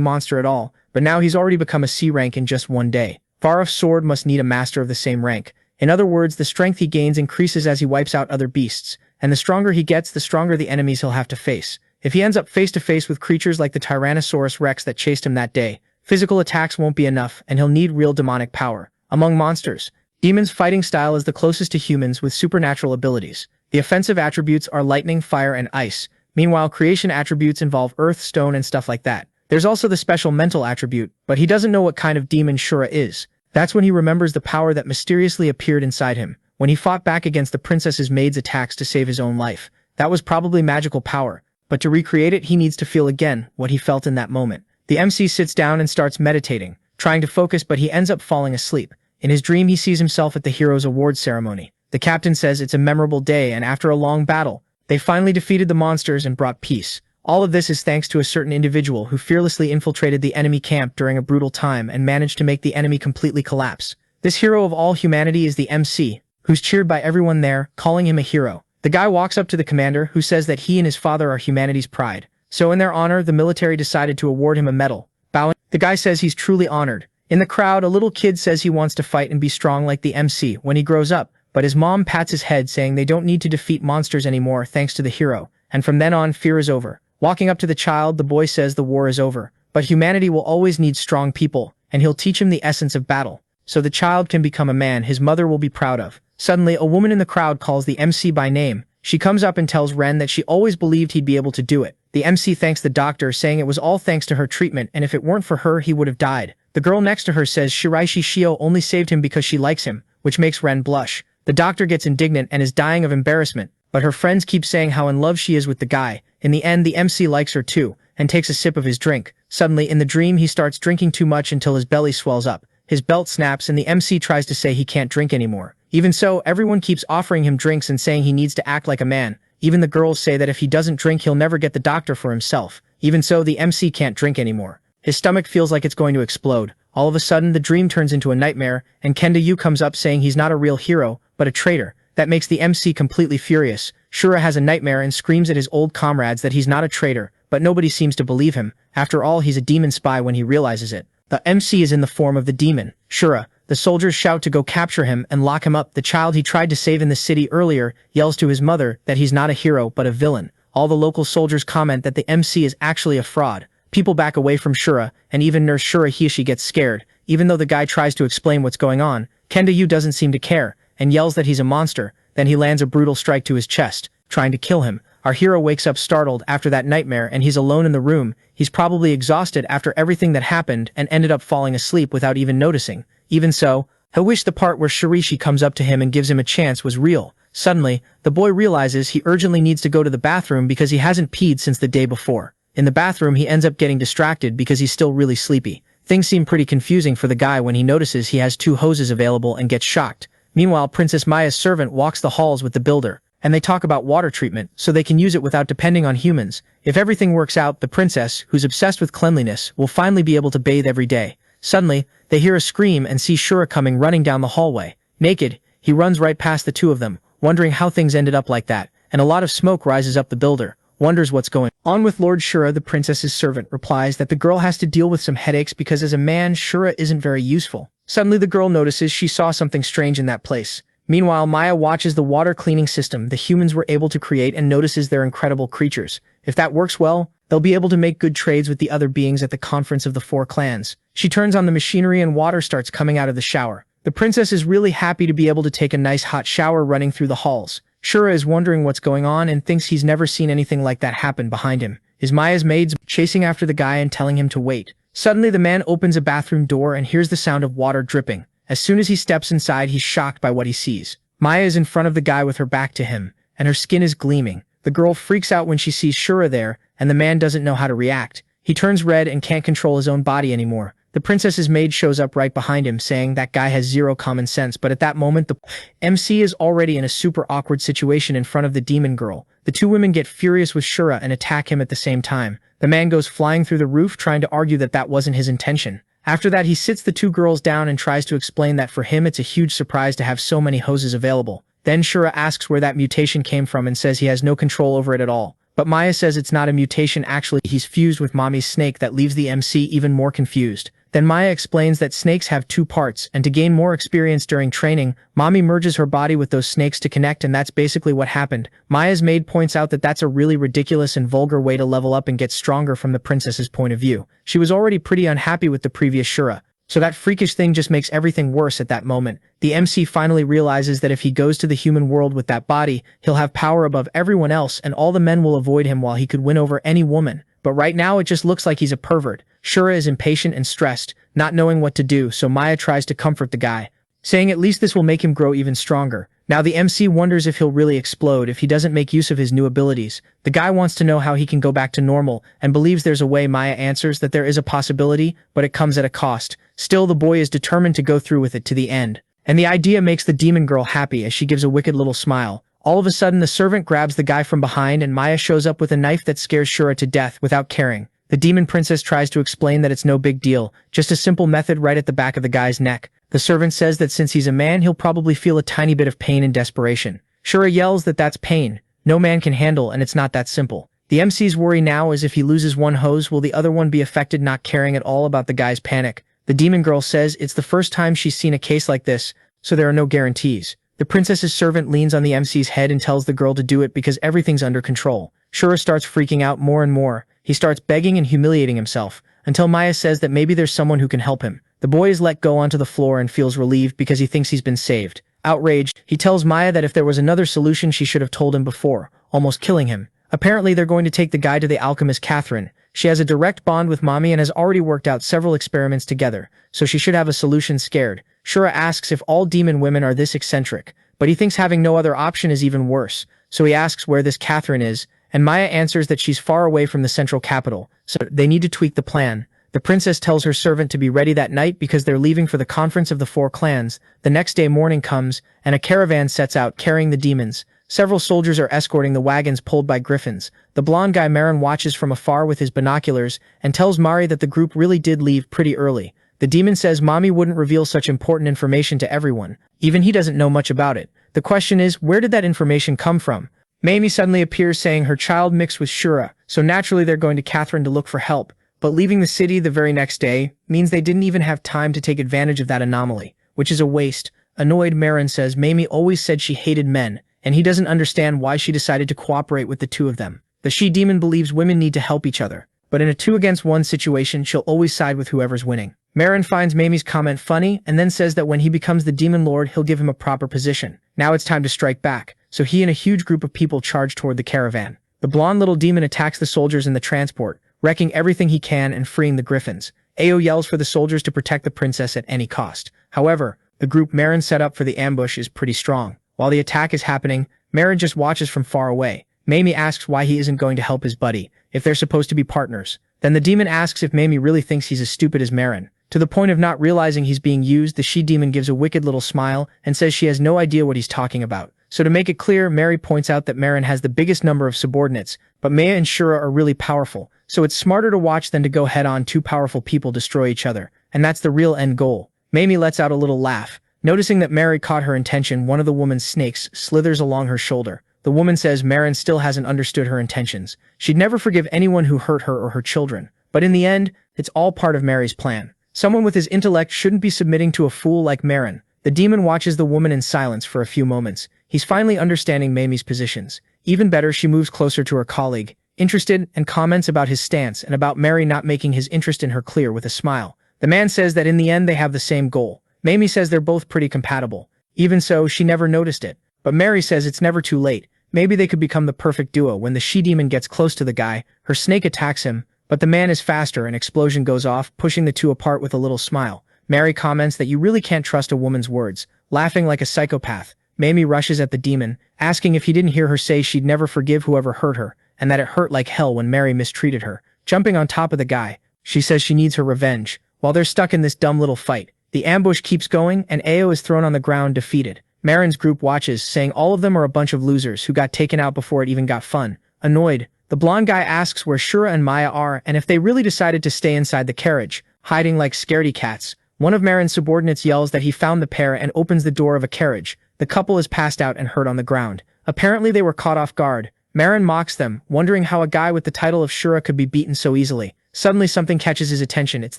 monster at all, but now he's already become a C rank in just one day. Varuf's sword must need a master of the same rank. In other words, the strength he gains increases as he wipes out other beasts, and the stronger he gets, the stronger the enemies he'll have to face. If he ends up face-to-face with creatures like the Tyrannosaurus Rex that chased him that day, physical attacks won't be enough, and he'll need real demonic power. Among monsters, demons' fighting style is the closest to humans with supernatural abilities. The offensive attributes are lightning, fire, and ice. Meanwhile, creation attributes involve earth, stone, and stuff like that. There's also the special mental attribute, but he doesn't know what kind of demon Shura is. That's when he remembers the power that mysteriously appeared inside him, when he fought back against the princess's maid's attacks to save his own life. That was probably magical power, but to recreate it, he needs to feel again what he felt in that moment. The MC sits down and starts meditating, trying to focus, but he ends up falling asleep. In his dream, he sees himself at the hero's awards ceremony. The captain says it's a memorable day, and after a long battle, they finally defeated the monsters and brought peace. All of this is thanks to a certain individual who fearlessly infiltrated the enemy camp during a brutal time and managed to make the enemy completely collapse. This hero of all humanity is the MC, who's cheered by everyone there, calling him a hero. The guy walks up to the commander, who says that he and his father are humanity's pride. So in their honor, the military decided to award him a medal. Bowing, the guy says he's truly honored. In the crowd, a little kid says he wants to fight and be strong like the MC when he grows up, but his mom pats his head saying they don't need to defeat monsters anymore thanks to the hero, and from then on, fear is over. Walking up to the child, the boy says the war is over, but humanity will always need strong people, and he'll teach him the essence of battle, so the child can become a man his mother will be proud of. Suddenly, a woman in the crowd calls the MC by name. She comes up and tells Ren that she always believed he'd be able to do it. The MC thanks the doctor, saying it was all thanks to her treatment, and if it weren't for her, he would have died. The girl next to her says Shiraishi Shio only saved him because she likes him, which makes Ren blush. The doctor gets indignant and is dying of embarrassment, but her friends keep saying how in love she is with the guy. In the end, the MC likes her too, and takes a sip of his drink. Suddenly, in the dream, he starts drinking too much until his belly swells up. His belt snaps and the MC tries to say he can't drink anymore. Even so, everyone keeps offering him drinks and saying he needs to act like a man. Even the girls say that if he doesn't drink, he'll never get the doctor for himself. Even so, the MC can't drink anymore. His stomach feels like it's going to explode. All of a sudden, the dream turns into a nightmare, and Kenda Yu comes up saying he's not a real hero, but a traitor. That makes the MC completely furious. Shura has a nightmare and screams at his old comrades that he's not a traitor, but nobody seems to believe him. After all, he's a demon spy when he realizes it. The MC is in the form of the demon, Shura, The soldiers shout to go capture him and lock him up. The child he tried to save in the city earlier yells to his mother that he's not a hero but a villain. All the local soldiers comment that the MC is actually a fraud. People back away from Shura, and even Nurse Shura Hishi gets scared. Even though the guy tries to explain what's going on, Kenda Yu doesn't seem to care, and yells that he's a monster. Then he lands a brutal strike to his chest, trying to kill him. Our hero wakes up startled after that nightmare, and he's alone in the room. He's probably exhausted after everything that happened and ended up falling asleep without even noticing. Even so, he'll wish the part where Shirishi comes up to him and gives him a chance was real. Suddenly, the boy realizes he urgently needs to go to the bathroom because he hasn't peed since the day before. In the bathroom, he ends up getting distracted because he's still really sleepy. Things seem pretty confusing for the guy when he notices he has 2 hoses available and gets shocked. Meanwhile, Princess Maya's servant walks the halls with the builder, and they talk about water treatment so they can use it without depending on humans. If everything works out, the princess, who's obsessed with cleanliness, will finally be able to bathe every day. Suddenly, they hear a scream and see Shura coming running down the hallway. Naked, he runs right past the 2 of them, wondering how things ended up like that, and a lot of smoke rises up. The builder wonders what's going on with Lord Shura. The princess's servant replies that the girl has to deal with some headaches because as a man, Shura isn't very useful. Suddenly the girl notices she saw something strange in that place. Meanwhile, Maya watches the water cleaning system the humans were able to create and notices they're incredible creatures. If that works well, they'll be able to make good trades with the other beings at the conference of the 4 clans. She turns on the machinery and water starts coming out of the shower. The princess is really happy to be able to take a nice hot shower running through the halls. Shura is wondering what's going on and thinks he's never seen anything like that happen behind him. Is Maya's maids chasing after the guy and telling him to wait? Suddenly the man opens a bathroom door and hears the sound of water dripping. As soon as he steps inside, he's shocked by what he sees. Maya is in front of the guy with her back to him, and her skin is gleaming. The girl freaks out when she sees Shura there, and the man doesn't know how to react. He turns red and can't control his own body anymore. The princess's maid shows up right behind him, saying that guy has zero common sense, but at that moment the MC is already in a super awkward situation in front of the demon girl. The 2 women get furious with Shura and attack him at the same time. The man goes flying through the roof trying to argue that that wasn't his intention. After that, he sits the 2 girls down and tries to explain that for him it's a huge surprise to have so many hoses available. Then Shura asks where that mutation came from and says he has no control over it at all. But Maya says it's not a mutation, actually he's fused with Mommy's snake. That leaves the MC even more confused. Then Maya explains that snakes have 2 parts, and to gain more experience during training, Mommy merges her body with those snakes to connect, and that's basically what happened. Maya's maid points out that that's a really ridiculous and vulgar way to level up and get stronger from the princess's point of view. She was already pretty unhappy with the previous Shura, so that freakish thing just makes everything worse at that moment. The MC finally realizes that if he goes to the human world with that body, he'll have power above everyone else and all the men will avoid him while he could win over any woman. But right now it just looks like he's a pervert. Shura is impatient and stressed, not knowing what to do, so Maya tries to comfort the guy, saying at least this will make him grow even stronger. Now the MC wonders if he'll really explode if he doesn't make use of his new abilities. The guy wants to know how he can go back to normal and believes there's a way. Maya answers that there is a possibility, but it comes at a cost. Still, the boy is determined to go through with it to the end. And the idea makes the demon girl happy as she gives a wicked little smile. All of a sudden, the servant grabs the guy from behind and Maya shows up with a knife that scares Shura to death without caring. The demon princess tries to explain that it's no big deal, just a simple method right at the back of the guy's neck. The servant says that since he's a man, he'll probably feel a tiny bit of pain and desperation. Shura yells that that's pain no man can handle and it's not that simple. The MC's worry now is if he loses one hose, will the other one be affected, not caring at all about the guy's panic. The demon girl says it's the first time she's seen a case like this, so there are no guarantees. The princess's servant leans on the MC's head and tells the girl to do it because everything's under control. Shura starts freaking out more and more. He starts begging and humiliating himself, until Maya says that maybe there's someone who can help him. The boy is let go onto the floor and feels relieved because he thinks he's been saved. Outraged, he tells Maya that if there was another solution she should have told him before, almost killing him. Apparently they're going to take the guy to the alchemist Catherine. She has a direct bond with Mommy and has already worked out several experiments together, so she should have a solution. Scared, Shura asks if all demon women are this eccentric, but he thinks having no other option is even worse, so he asks where this Catherine is, and Maya answers that she's far away from the central capital, so they need to tweak the plan. The princess tells her servant to be ready that night because they're leaving for the conference of the 4 clans. The next day morning comes, and a caravan sets out carrying the demons. Several soldiers are escorting the wagons pulled by griffins. The blonde guy Marin watches from afar with his binoculars and tells Mari that the group really did leave pretty early. The demon says Mommy wouldn't reveal such important information to everyone. Even he doesn't know much about it. The question is, where did that information come from? Mamie suddenly appears saying her child mixed with Shura, so naturally they're going to Catherine to look for help. But leaving the city the very next day means they didn't even have time to take advantage of that anomaly, which which is a waste. Annoyed, Marin says Mamie always said she hated men, and he doesn't understand why she decided to cooperate with the two of them. The she-demon believes women need to help each other, but in a 2-against-1 situation, she'll always side with whoever's winning. Marin finds Mamie's comment funny and then says that when he becomes the demon lord, he'll give him a proper position. Now it's time to strike back, so he and a huge group of people charge toward the caravan. The blonde little demon attacks the soldiers in the transport, wrecking everything he can and freeing the griffins. Ao yells for the soldiers to protect the princess at any cost. However, the group Marin set up for the ambush is pretty strong. While the attack is happening, Marin just watches from far away. Mamie asks why he isn't going to help his buddy, if they're supposed to be partners. Then the demon asks if Mamie really thinks he's as stupid as Marin. To the point of not realizing he's being used, the she-demon gives a wicked little smile and says she has no idea what he's talking about. So to make it clear, Mary points out that Marin has the biggest number of subordinates, but Maya and Shura are really powerful, so it's smarter to watch than to go head-on. Two powerful people destroy each other, and that's the real end goal. Mamie lets out a little laugh. Noticing that Mary caught her intention, one of the woman's snakes slithers along her shoulder. The woman says Marin still hasn't understood her intentions. She'd never forgive anyone who hurt her or her children. But in the end, it's all part of Mary's plan. Someone with his intellect shouldn't be submitting to a fool like Marin. The demon watches the woman in silence for a few moments. He's finally understanding Mamie's positions. Even better, she moves closer to her colleague, interested, and comments about his stance and about Mary not making his interest in her clear with a smile. The man says that in the end they have the same goal. Mamie says they're both pretty compatible. Even so, she never noticed it. But Mary says it's never too late. Maybe they could become the perfect duo. When the she-demon gets close to the guy, her snake attacks him, but the man is faster. An explosion goes off, pushing the two apart with a little smile. Mary comments that you really can't trust a woman's words, laughing like a psychopath. Mamie rushes at the demon, asking if he didn't hear her say she'd never forgive whoever hurt her, and that it hurt like hell when Mary mistreated her. Jumping on top of the guy, she says she needs her revenge. While they're stuck in this dumb little fight, the ambush keeps going, and Ao is thrown on the ground defeated. Marin's group watches, saying all of them are a bunch of losers who got taken out before it even got fun. Annoyed, the blonde guy asks where Shura and Maya are and if they really decided to stay inside the carriage, hiding like scaredy cats. One of Marin's subordinates yells that he found the pair and opens the door of a carriage. The couple is passed out and hurt on the ground. Apparently they were caught off guard. Marin mocks them, wondering how a guy with the title of Shura could be beaten so easily. Suddenly something catches his attention. It's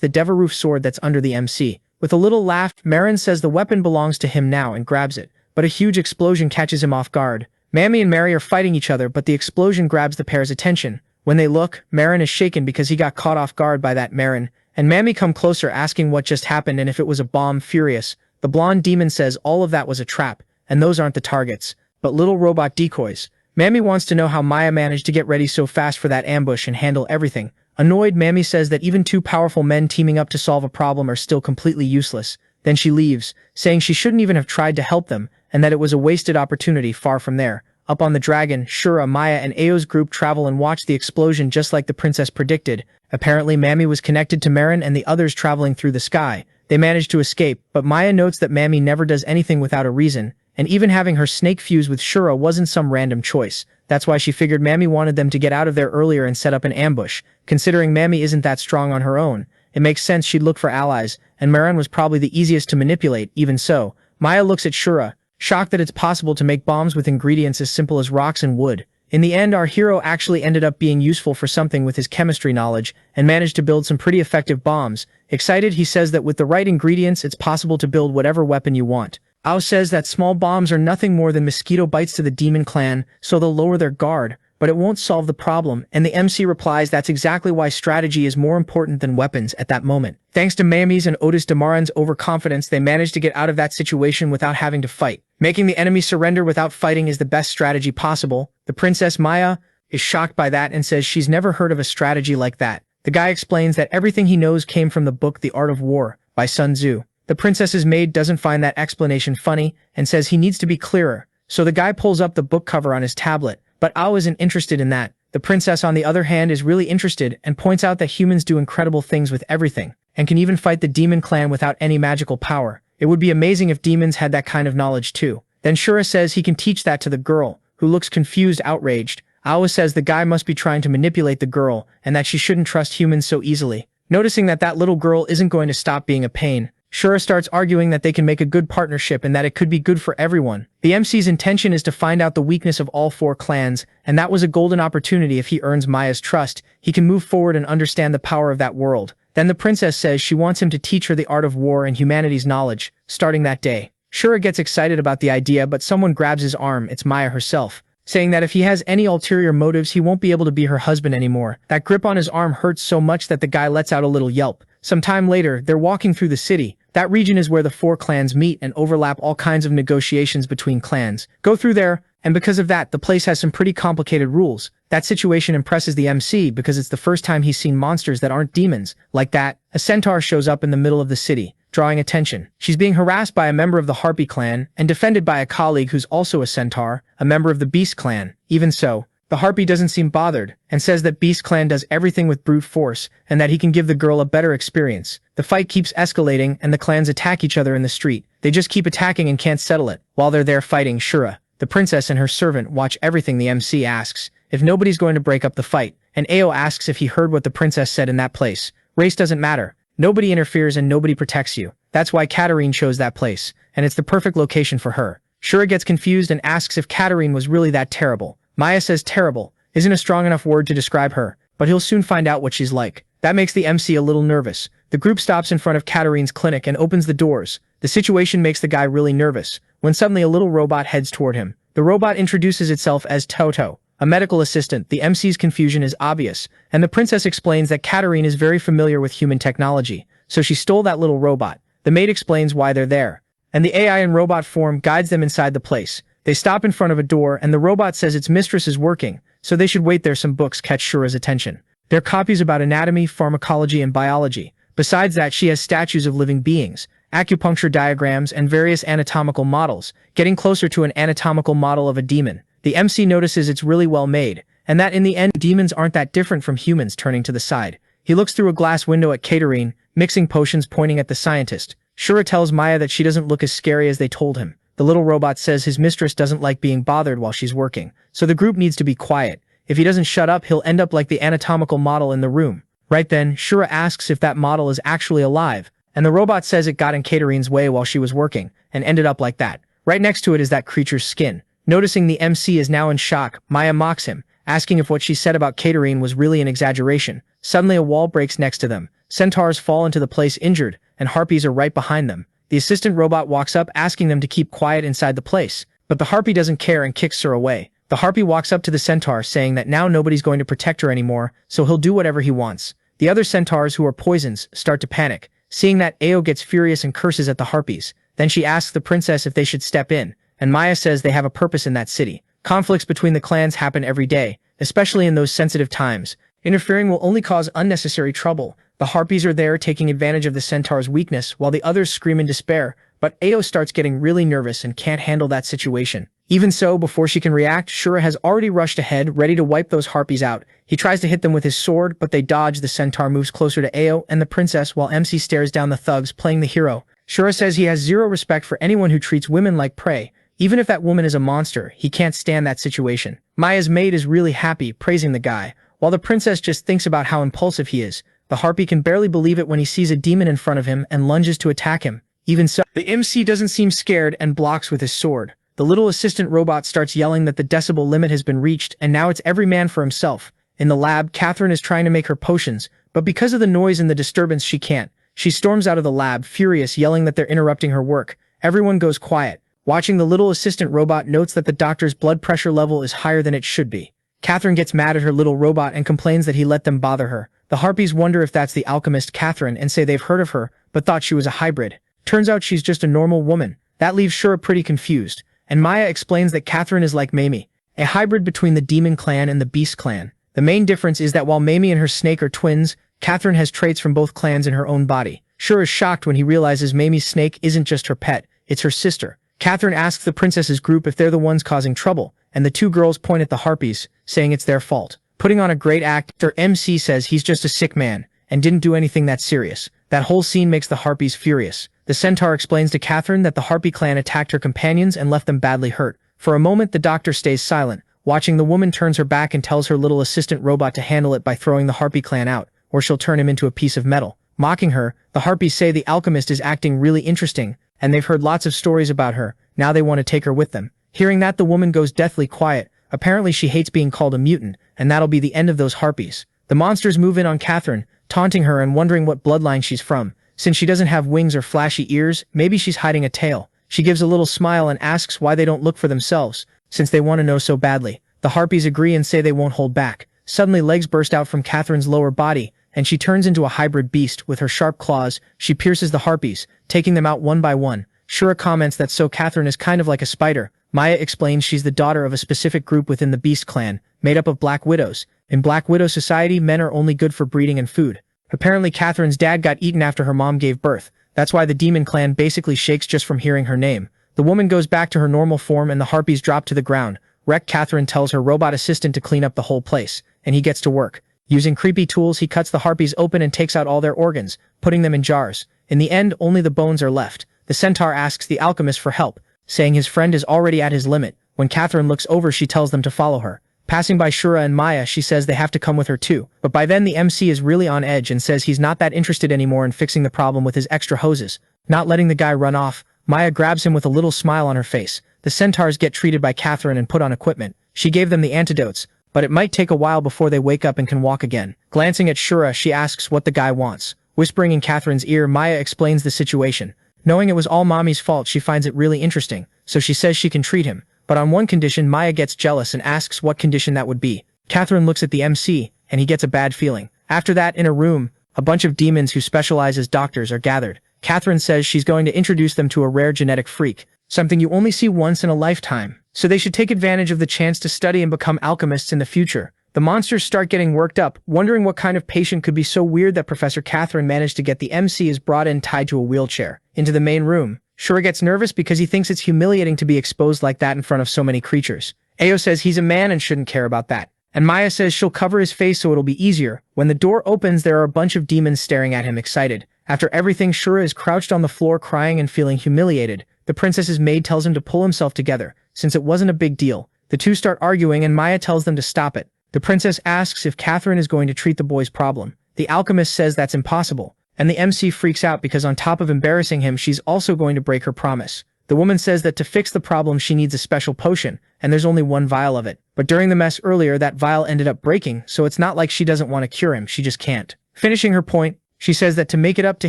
the Devaroof sword that's under the MC. With a little laugh, Marin says the weapon belongs to him now and grabs it. But a huge explosion catches him off guard. Mamie and Mary are fighting each other, but the explosion grabs the pair's attention. When they look, Marin is shaken because he got caught off guard by that. Marin and Mamie come closer, asking what just happened and if it was a bomb. Furious, the blonde demon says all of that was a trap, and those aren't the targets, but little robot decoys. Mamie wants to know how Maya managed to get ready so fast for that ambush and handle everything. Annoyed, Mamie says that even two powerful men teaming up to solve a problem are still completely useless. Then she leaves, saying she shouldn't even have tried to help them, and that it was a wasted opportunity. Far from there, up on the dragon, Shura, Maya, and Ao's group travel and watch the explosion just like the princess predicted. Apparently Mamie was connected to Marin and the others traveling through the sky. They managed to escape, but Maya notes that Mamie never does anything without a reason, and even having her snake fuse with Shura wasn't some random choice. That's why she figured Mamie wanted them to get out of there earlier and set up an ambush. Considering Mamie isn't that strong on her own, it makes sense she'd look for allies, and Marin was probably the easiest to manipulate. Even so, Maya looks at Shura, shocked that it's possible to make bombs with ingredients as simple as rocks and wood. In the end, our hero actually ended up being useful for something with his chemistry knowledge and managed to build some pretty effective bombs. Excited, he says that with the right ingredients, it's possible to build whatever weapon you want. Ao says that small bombs are nothing more than mosquito bites to the demon clan, so they'll lower their guard, but it won't solve the problem, and the MC replies that's exactly why strategy is more important than weapons at that moment. Thanks to Mamie's and Otis Damaran's overconfidence, they managed to get out of that situation without having to fight. Making the enemy surrender without fighting is the best strategy possible. The princess Maya is shocked by that and says she's never heard of a strategy like that. The guy explains that everything he knows came from the book The Art of War by Sun Tzu. The princess's maid doesn't find that explanation funny and says he needs to be clearer, so the guy pulls up the book cover on his tablet, but Ao isn't interested in that. The princess, on the other hand, is really interested and points out that humans do incredible things with everything, and can even fight the demon clan without any magical power. It would be amazing if demons had that kind of knowledge too. Then Shura says he can teach that to the girl, who looks confused, outraged. Ao says the guy must be trying to manipulate the girl, and that she shouldn't trust humans so easily. Noticing that that little girl isn't going to stop being a pain, Shura starts arguing that they can make a good partnership and that it could be good for everyone. The MC's intention is to find out the weakness of all four clans, and that was a golden opportunity. If he earns Maya's trust, he can move forward and understand the power of that world. Then the princess says she wants him to teach her the art of war and humanity's knowledge, starting that day. Shura gets excited about the idea, but someone grabs his arm. It's Maya herself, saying that if he has any ulterior motives, he won't be able to be her husband anymore. That grip on his arm hurts so much that the guy lets out a little yelp. Some time later, they're walking through the city. That region is where the 4 clans meet and overlap. All kinds of negotiations between clans go through there, and because of that, the place has some pretty complicated rules. That situation impresses the MC because it's the first time he's seen monsters that aren't demons. Like that, a centaur shows up in the middle of the city, drawing attention. She's being harassed by a member of the Harpy clan and defended by a colleague who's also a centaur, a member of the Beast clan. Even so, the Harpy doesn't seem bothered and says that Beast clan does everything with brute force and that he can give the girl a better experience. The fight keeps escalating and the clans attack each other in the street. They just keep attacking and can't settle it. While they're there fighting, Shura, the princess, and her servant watch everything. The MC asks if nobody's going to break up the fight, and Ao asks if he heard what the princess said in that place. Race doesn't matter. Nobody interferes and nobody protects you. That's why Katarine chose that place, and it's the perfect location for her. Shura gets confused and asks if Katarine was really that terrible. Maya says terrible isn't a strong enough word to describe her, but he'll soon find out what she's like. That makes the MC a little nervous. The group stops in front of Katarine's clinic and opens the doors. The situation makes the guy really nervous, when suddenly a little robot heads toward him. The robot introduces itself as Toto, a medical assistant. The MC's confusion is obvious, and the princess explains that Katarine is very familiar with human technology, so she stole that little robot. The maid explains why they're there, and the AI in robot form guides them inside the place. They stop in front of a door, and the robot says its mistress is working, so they should wait there. Some books catch Shura's attention. They're copies about anatomy, pharmacology, and biology. Besides that, she has statues of living beings, acupuncture diagrams, and various anatomical models, getting closer to an anatomical model of a demon. The MC notices it's really well made, and that in the end, demons aren't that different from humans. Turning to the side, he looks through a glass window at Katarine, mixing potions, pointing at the scientist. Shura tells Maya that she doesn't look as scary as they told him. The little robot says his mistress doesn't like being bothered while she's working, so the group needs to be quiet. If he doesn't shut up, he'll end up like the anatomical model in the room. Right then, Shura asks if that model is actually alive, and the robot says it got in Katarine's way while she was working, and ended up like that. Right next to it is that creature's skin. Noticing the MC is now in shock, Maya mocks him, asking if what she said about Katarine was really an exaggeration. Suddenly a wall breaks next to them. Centaurs fall into the place injured, and harpies are right behind them. The assistant robot walks up asking them to keep quiet inside the place, but the harpy doesn't care and kicks her away. The harpy walks up to the centaur saying that now nobody's going to protect her anymore, so he'll do whatever he wants. The other centaurs, who are poisons, start to panic. Seeing that, Ao gets furious and curses at the harpies. Then she asks the princess if they should step in, and Maya says they have a purpose in that city. Conflicts between the clans happen every day, especially in those sensitive times. Interfering will only cause unnecessary trouble. The harpies are there taking advantage of the centaur's weakness while the others scream in despair, but Ao starts getting really nervous and can't handle that situation. Even so, before she can react, Shura has already rushed ahead, ready to wipe those harpies out. He tries to hit them with his sword, but they dodge. The centaur moves closer to Ao and the princess while MC stares down the thugs playing the hero. Shura says he has zero respect for anyone who treats women like prey. Even if that woman is a monster, he can't stand that situation. Maya's maid is really happy, praising the guy, while the princess just thinks about how impulsive he is. The harpy can barely believe it when he sees a demon in front of him and lunges to attack him. Even so, the MC doesn't seem scared and blocks with his sword. The little assistant robot starts yelling that the decibel limit has been reached and now it's every man for himself. In the lab, Catherine is trying to make her potions, but because of the noise and the disturbance she can't. She storms out of the lab, furious, yelling that they're interrupting her work. Everyone goes quiet. Watching, the little assistant robot notes that the doctor's blood pressure level is higher than it should be. Catherine gets mad at her little robot and complains that he let them bother her. The harpies wonder if that's the alchemist Catherine and say they've heard of her, but thought she was a hybrid. Turns out she's just a normal woman. That leaves Shura pretty confused, and Maya explains that Catherine is like Mamie, a hybrid between the Demon Clan and the Beast Clan. The main difference is that while Mamie and her snake are twins, Catherine has traits from both clans in her own body. Shura is shocked when he realizes Mamie's snake isn't just her pet, it's her sister. Catherine asks the princess's group if they're the ones causing trouble, and the two girls point at the harpies, saying it's their fault. Putting on a great act, their MC says he's just a sick man, and didn't do anything that serious. That whole scene makes the harpies furious. The centaur explains to Catherine that the harpy clan attacked her companions and left them badly hurt. For a moment, the doctor stays silent. Watching, the woman turns her back and tells her little assistant robot to handle it by throwing the harpy clan out, or she'll turn him into a piece of metal. Mocking her, the harpies say the alchemist is acting really interesting, and they've heard lots of stories about her. Now they want to take her with them. Hearing that, the woman goes deathly quiet. Apparently she hates being called a mutant, and that'll be the end of those harpies. The monsters move in on Catherine, taunting her and wondering what bloodline she's from. Since she doesn't have wings or flashy ears, maybe she's hiding a tail. She gives a little smile and asks why they don't look for themselves, since they want to know so badly. The harpies agree and say they won't hold back. Suddenly legs burst out from Catherine's lower body, and she turns into a hybrid beast. With her sharp claws, she pierces the harpies, taking them out one by one. Shura comments that so Catherine is kind of like a spider. Maya explains she's the daughter of a specific group within the Beast clan, made up of Black Widows. In Black Widow society, men are only good for breeding and food. Apparently Catherine's dad got eaten after her mom gave birth. That's why the demon clan basically shakes just from hearing her name. The woman goes back to her normal form and the harpies drop to the ground. Wrecked Catherine tells her robot assistant to clean up the whole place, and he gets to work. Using creepy tools, he cuts the harpies open and takes out all their organs, putting them in jars. In the end, only the bones are left. The centaur asks the alchemist for help, saying his friend is already at his limit. When Catherine looks over, she tells them to follow her. Passing by Shura and Maya, she says they have to come with her too. But by then the MC is really on edge and says he's not that interested anymore in fixing the problem with his extra hoses. Not letting the guy run off, Maya grabs him with a little smile on her face. The centaurs get treated by Catherine and put on equipment. She gave them the antidotes, but it might take a while before they wake up and can walk again. Glancing at Shura, she asks what the guy wants. Whispering in Catherine's ear, Maya explains the situation. Knowing it was all Mommy's fault, she finds it really interesting, so she says she can treat him. But on one condition, Maya gets jealous and asks what condition that would be. Catherine looks at the MC, and he gets a bad feeling. After that, in a room, a bunch of demons who specialize as doctors are gathered. Catherine says she's going to introduce them to a rare genetic freak, something you only see once in a lifetime. So they should take advantage of the chance to study and become alchemists in the future. The monsters start getting worked up, wondering what kind of patient could be so weird that Professor Catherine managed to get the MC is brought in tied to a wheelchair. Into the main room. Shura gets nervous because he thinks it's humiliating to be exposed like that in front of so many creatures. Ayo says he's a man and shouldn't care about that. And Maya says she'll cover his face so it'll be easier. When the door opens, there are a bunch of demons staring at him excited. After everything, Shura is crouched on the floor crying and feeling humiliated. The princess's maid tells him to pull himself together, since it wasn't a big deal. The two start arguing and Maya tells them to stop it. The princess asks if Catherine is going to treat the boy's problem. The alchemist says that's impossible. And the MC freaks out because on top of embarrassing him, she's also going to break her promise. The woman says that to fix the problem she needs a special potion, and there's only one vial of it. But during the mess earlier, that vial ended up breaking, so it's not like she doesn't want to cure him, she just can't. Finishing her point, she says that to make it up to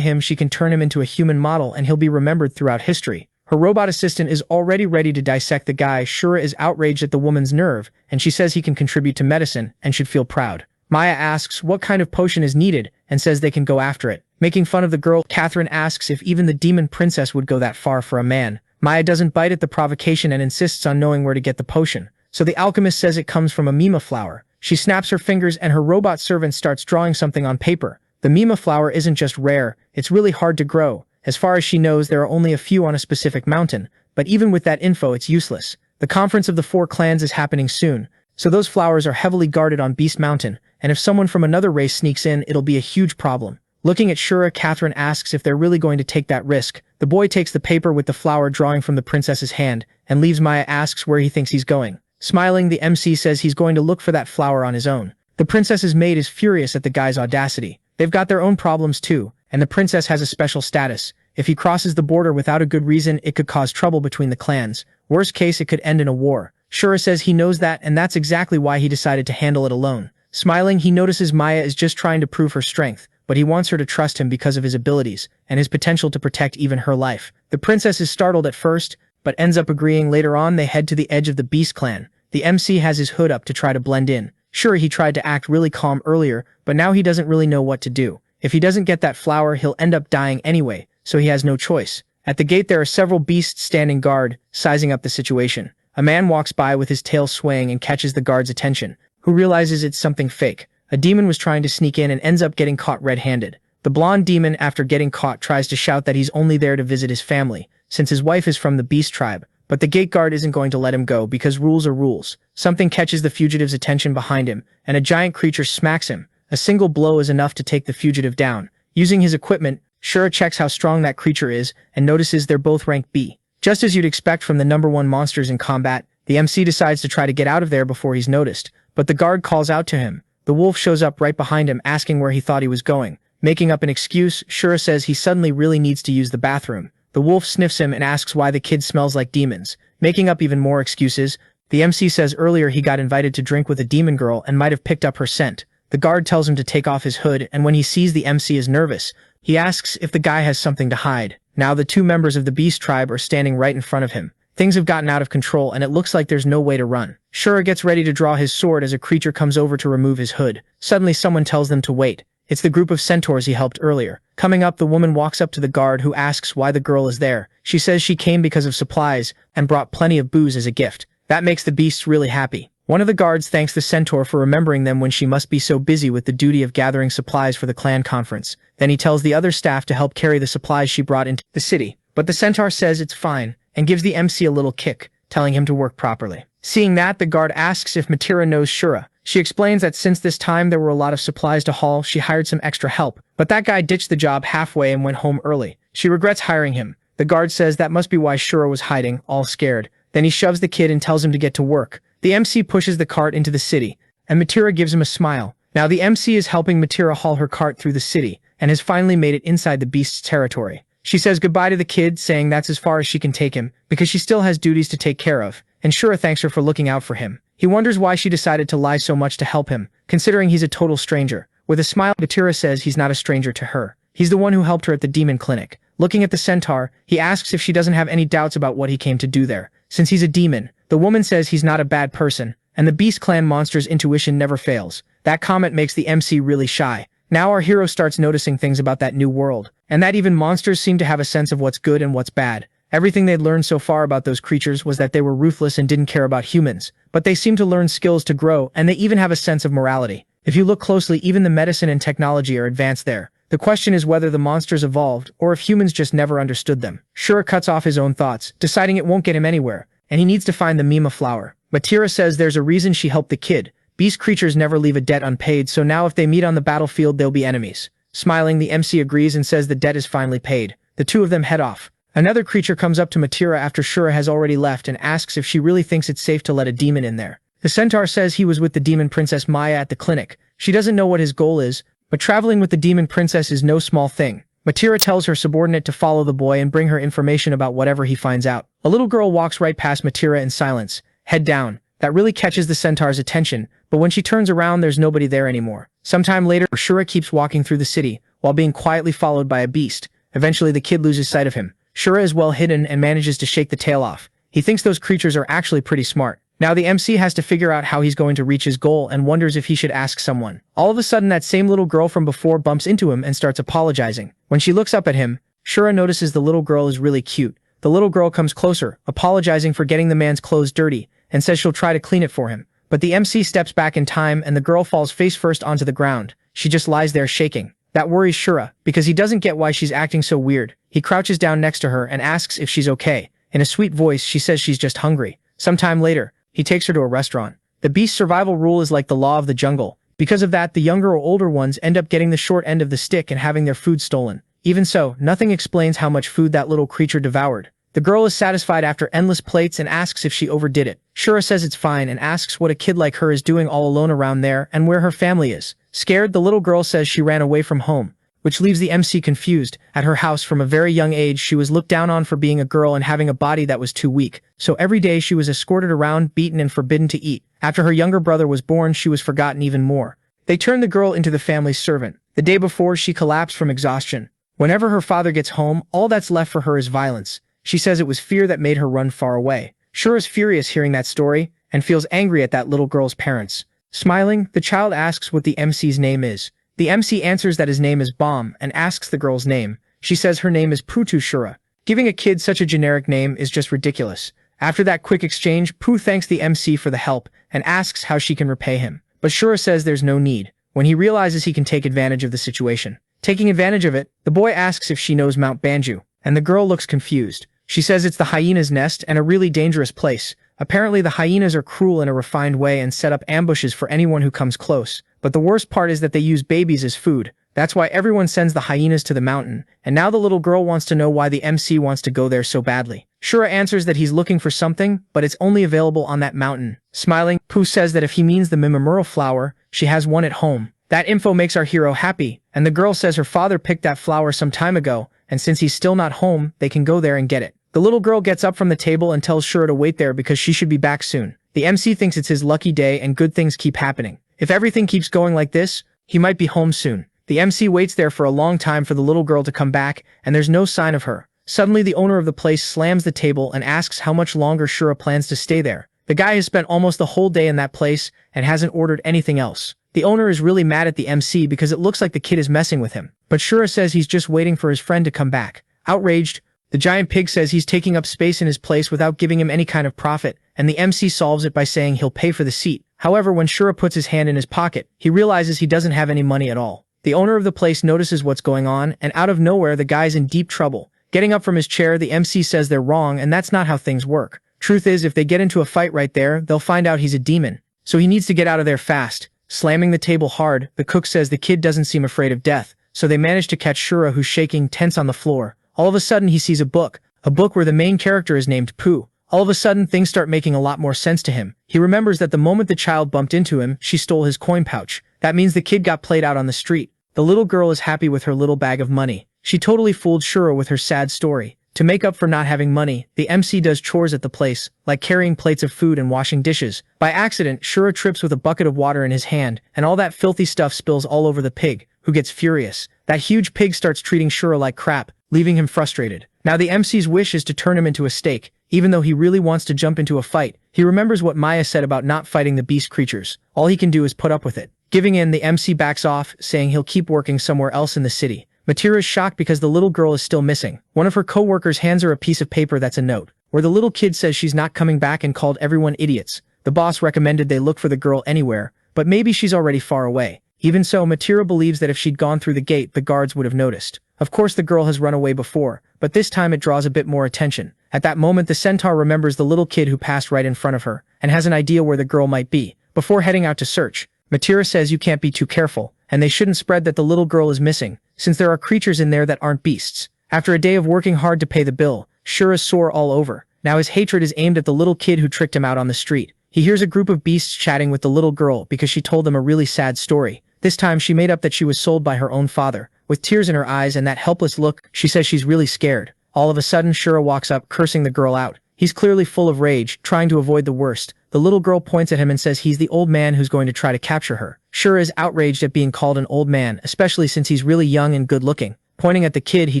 him, she can turn him into a human model and he'll be remembered throughout history. Her robot assistant is already ready to dissect the guy. Shura is outraged at the woman's nerve, and she says he can contribute to medicine and should feel proud. Maya asks what kind of potion is needed and says they can go after it. Making fun of the girl, Catherine asks if even the demon princess would go that far for a man. Maya doesn't bite at the provocation and insists on knowing where to get the potion. So the alchemist says it comes from a mima flower. She snaps her fingers and her robot servant starts drawing something on paper. The mima flower isn't just rare, it's really hard to grow. As far as she knows, there are only a few on a specific mountain, but even with that info, it's useless. The conference of the 4 clans is happening soon, so those flowers are heavily guarded on Beast Mountain, and if someone from another race sneaks in, it'll be a huge problem. Looking at Shura, Catherine asks if they're really going to take that risk. The boy takes the paper with the flower drawing from the princess's hand, and leaves. Maya asks where he thinks he's going. Smiling, the MC says he's going to look for that flower on his own. The princess's maid is furious at the guy's audacity. They've got their own problems too, and the princess has a special status. If he crosses the border without a good reason, it could cause trouble between the clans. Worst case, it could end in a war. Shura says he knows that, and that's exactly why he decided to handle it alone. Smiling, he notices Maya is just trying to prove her strength, but he wants her to trust him because of his abilities and his potential to protect even her life. The princess is startled at first, but ends up agreeing. Later on, they head to the edge of the Beast clan. The MC has his hood up to try to blend in. Sure, he tried to act really calm earlier, but now he doesn't really know what to do. If he doesn't get that flower, he'll end up dying anyway, so he has no choice. At the gate, there are several beasts standing guard, sizing up the situation. A man walks by with his tail swaying and catches the guard's attention, who realizes it's something fake. A demon was trying to sneak in and ends up getting caught red-handed. The blonde demon, after getting caught, tries to shout that he's only there to visit his family, since his wife is from the beast tribe. But the gate guard isn't going to let him go because rules are rules. Something catches the fugitive's attention behind him, and a giant creature smacks him. A single blow is enough to take the fugitive down. Using his equipment, Shura checks how strong that creature is and notices they're both rank B. Just as you'd expect from the #1 monsters in combat, the MC decides to try to get out of there before he's noticed, but the guard calls out to him. The wolf shows up right behind him, asking where he thought he was going. Making up an excuse, Shura says he suddenly really needs to use the bathroom. The wolf sniffs him and asks why the kid smells like demons. Making up even more excuses, the MC says earlier he got invited to drink with a demon girl and might have picked up her scent. The guard tells him to take off his hood, and when he sees the MC is nervous, he asks if the guy has something to hide. Now the two members of the beast tribe are standing right in front of him. Things have gotten out of control, and it looks like there's no way to run. Shura gets ready to draw his sword as a creature comes over to remove his hood. Suddenly someone tells them to wait. It's the group of centaurs he helped earlier. Coming up, the woman walks up to the guard who asks why the girl is there. She says she came because of supplies and brought plenty of booze as a gift. That makes the beasts really happy. One of the guards thanks the centaur for remembering them when she must be so busy with the duty of gathering supplies for the clan conference. Then he tells the other staff to help carry the supplies she brought into the city. But the centaur says it's fine and gives the MC a little kick, telling him to work properly. Seeing that, the guard asks if Matira knows Shura. She explains that since this time there were a lot of supplies to haul, she hired some extra help. But that guy ditched the job halfway and went home early. She regrets hiring him. The guard says that must be why Shura was hiding, all scared. Then he shoves the kid and tells him to get to work. The MC pushes the cart into the city, and Matira gives him a smile. Now the MC is helping Matira haul her cart through the city, and has finally made it inside the beast's territory. She says goodbye to the kid, saying that's as far as she can take him, because she still has duties to take care of, and Shura thanks her for looking out for him. He wonders why she decided to lie so much to help him, considering he's a total stranger. With a smile, Matira says he's not a stranger to her. He's the one who helped her at the demon clinic. Looking at the centaur, he asks if she doesn't have any doubts about what he came to do there. Since he's a demon, the woman says he's not a bad person, and the Beast Clan monster's intuition never fails. That comment makes the MC really shy. Now our hero starts noticing things about that new world, and that even monsters seem to have a sense of what's good and what's bad. Everything they'd learned so far about those creatures was that they were ruthless and didn't care about humans, but they seem to learn skills to grow, and they even have a sense of morality. If you look closely, even the medicine and technology are advanced there. The question is whether the monsters evolved, or if humans just never understood them. Shura cuts off his own thoughts, deciding it won't get him anywhere, and he needs to find the Mima flower. Matira says there's a reason she helped the kid. Beast creatures never leave a debt unpaid, so now if they meet on the battlefield they'll be enemies. Smiling, the MC agrees and says the debt is finally paid. The two of them head off. Another creature comes up to Matira after Shura has already left and asks if she really thinks it's safe to let a demon in there. The centaur says he was with the demon princess Maya at the clinic. She doesn't know what his goal is, but traveling with the demon princess is no small thing. Matira tells her subordinate to follow the boy and bring her information about whatever he finds out. A little girl walks right past Matira in silence, head down. That really catches the centaur's attention, but when she turns around there's nobody there anymore. Sometime later, Shura keeps walking through the city, while being quietly followed by a beast. Eventually the kid loses sight of him. Shura is well hidden and manages to shake the tail off. He thinks those creatures are actually pretty smart. Now the MC has to figure out how he's going to reach his goal and wonders if he should ask someone. All of a sudden that same little girl from before bumps into him and starts apologizing. When she looks up at him, Shura notices the little girl is really cute. The little girl comes closer, apologizing for getting the man's clothes dirty, and says she'll try to clean it for him. But the MC steps back in time and the girl falls face first onto the ground. She just lies there shaking. That worries Shura, because he doesn't get why she's acting so weird. He crouches down next to her and asks if she's okay. In a sweet voice, she says she's just hungry. Sometime later, he takes her to a restaurant. The beast's survival rule is like the law of the jungle. Because of that, the younger or older ones end up getting the short end of the stick and having their food stolen. Even so, nothing explains how much food that little creature devoured. The girl is satisfied after endless plates and asks if she overdid it. Shura says it's fine and asks what a kid like her is doing all alone around there and where her family is. Scared, the little girl says she ran away from home, which leaves the MC confused. At her house from a very young age, she was looked down on for being a girl and having a body that was too weak. So every day she was escorted around, beaten and forbidden to eat. After her younger brother was born, she was forgotten even more. They turned the girl into the family's servant. The day before, she collapsed from exhaustion. Whenever her father gets home, all that's left for her is violence. She says it was fear that made her run far away. Shura is furious hearing that story and feels angry at that little girl's parents. Smiling, the child asks what the MC's name is. The MC answers that his name is Bomb and asks the girl's name. She says her name is Putu Shura. Giving a kid such a generic name is just ridiculous. After that quick exchange, Pooh thanks the MC for the help and asks how she can repay him. But Shura says there's no need, when he realizes he can take advantage of the situation. Taking advantage of it, the boy asks if she knows Mount Banju, and the girl looks confused. She says it's the hyena's nest and a really dangerous place. Apparently the hyenas are cruel in a refined way and set up ambushes for anyone who comes close. But the worst part is that they use babies as food. That's why everyone sends the hyenas to the mountain. And now the little girl wants to know why the MC wants to go there so badly. Shura answers that he's looking for something, but it's only available on that mountain. Smiling, Pooh says that if he means the Mimamura flower, she has one at home. That info makes our hero happy, and the girl says her father picked that flower some time ago, and since he's still not home, they can go there and get it. The little girl gets up from the table and tells Shura to wait there because she should be back soon. The MC thinks it's his lucky day and good things keep happening. If everything keeps going like this, he might be home soon. The MC waits there for a long time for the little girl to come back, and there's no sign of her. Suddenly the owner of the place slams the table and asks how much longer Shura plans to stay there. The guy has spent almost the whole day in that place and hasn't ordered anything else. The owner is really mad at the MC because it looks like the kid is messing with him. But Shura says he's just waiting for his friend to come back. Outraged, the giant pig says he's taking up space in his place without giving him any kind of profit, and the MC solves it by saying he'll pay for the seat. However, when Shura puts his hand in his pocket, he realizes he doesn't have any money at all. The owner of the place notices what's going on, and out of nowhere the guy's in deep trouble. Getting up from his chair, the MC says they're wrong and that's not how things work. Truth is, if they get into a fight right there, they'll find out he's a demon. So he needs to get out of there fast. Slamming the table hard, the cook says the kid doesn't seem afraid of death, so they manage to catch Shura, who's shaking, tense on the floor. All of a sudden he sees a book where the main character is named Pooh. All of a sudden things start making a lot more sense to him. He remembers that the moment the child bumped into him, she stole his coin pouch. That means the kid got played out on the street. The little girl is happy with her little bag of money. She totally fooled Shura with her sad story. To make up for not having money, the MC does chores at the place, like carrying plates of food and washing dishes. By accident, Shura trips with a bucket of water in his hand, and all that filthy stuff spills all over the pig, who gets furious. That huge pig starts treating Shura like crap, leaving him frustrated. Now the MC's wish is to turn him into a steak, even though he really wants to jump into a fight. He remembers what Maya said about not fighting the beast creatures. All he can do is put up with it. Giving in, the MC backs off, saying he'll keep working somewhere else in the city. Matira is shocked because the little girl is still missing. One of her co-workers hands her a piece of paper that's a note, where the little kid says she's not coming back and called everyone idiots. The boss recommended they look for the girl anywhere, but maybe she's already far away. Even so, Matira believes that if she'd gone through the gate, the guards would have noticed. Of course the girl has run away before, but this time it draws a bit more attention. At that moment the centaur remembers the little kid who passed right in front of her, and has an idea where the girl might be. Before heading out to search, Matira says you can't be too careful, and they shouldn't spread that the little girl is missing, since there are creatures in there that aren't beasts. After a day of working hard to pay the bill, Shura's sore all over. Now his hatred is aimed at the little kid who tricked him out on the street. He hears a group of beasts chatting with the little girl because she told them a really sad story. This time she made up that she was sold by her own father. With tears in her eyes and that helpless look, she says she's really scared. All of a sudden Shura walks up, cursing the girl out. He's clearly full of rage, trying to avoid the worst. The little girl points at him and says he's the old man who's going to try to capture her. Shura is outraged at being called an old man, especially since he's really young and good-looking. Pointing at the kid, he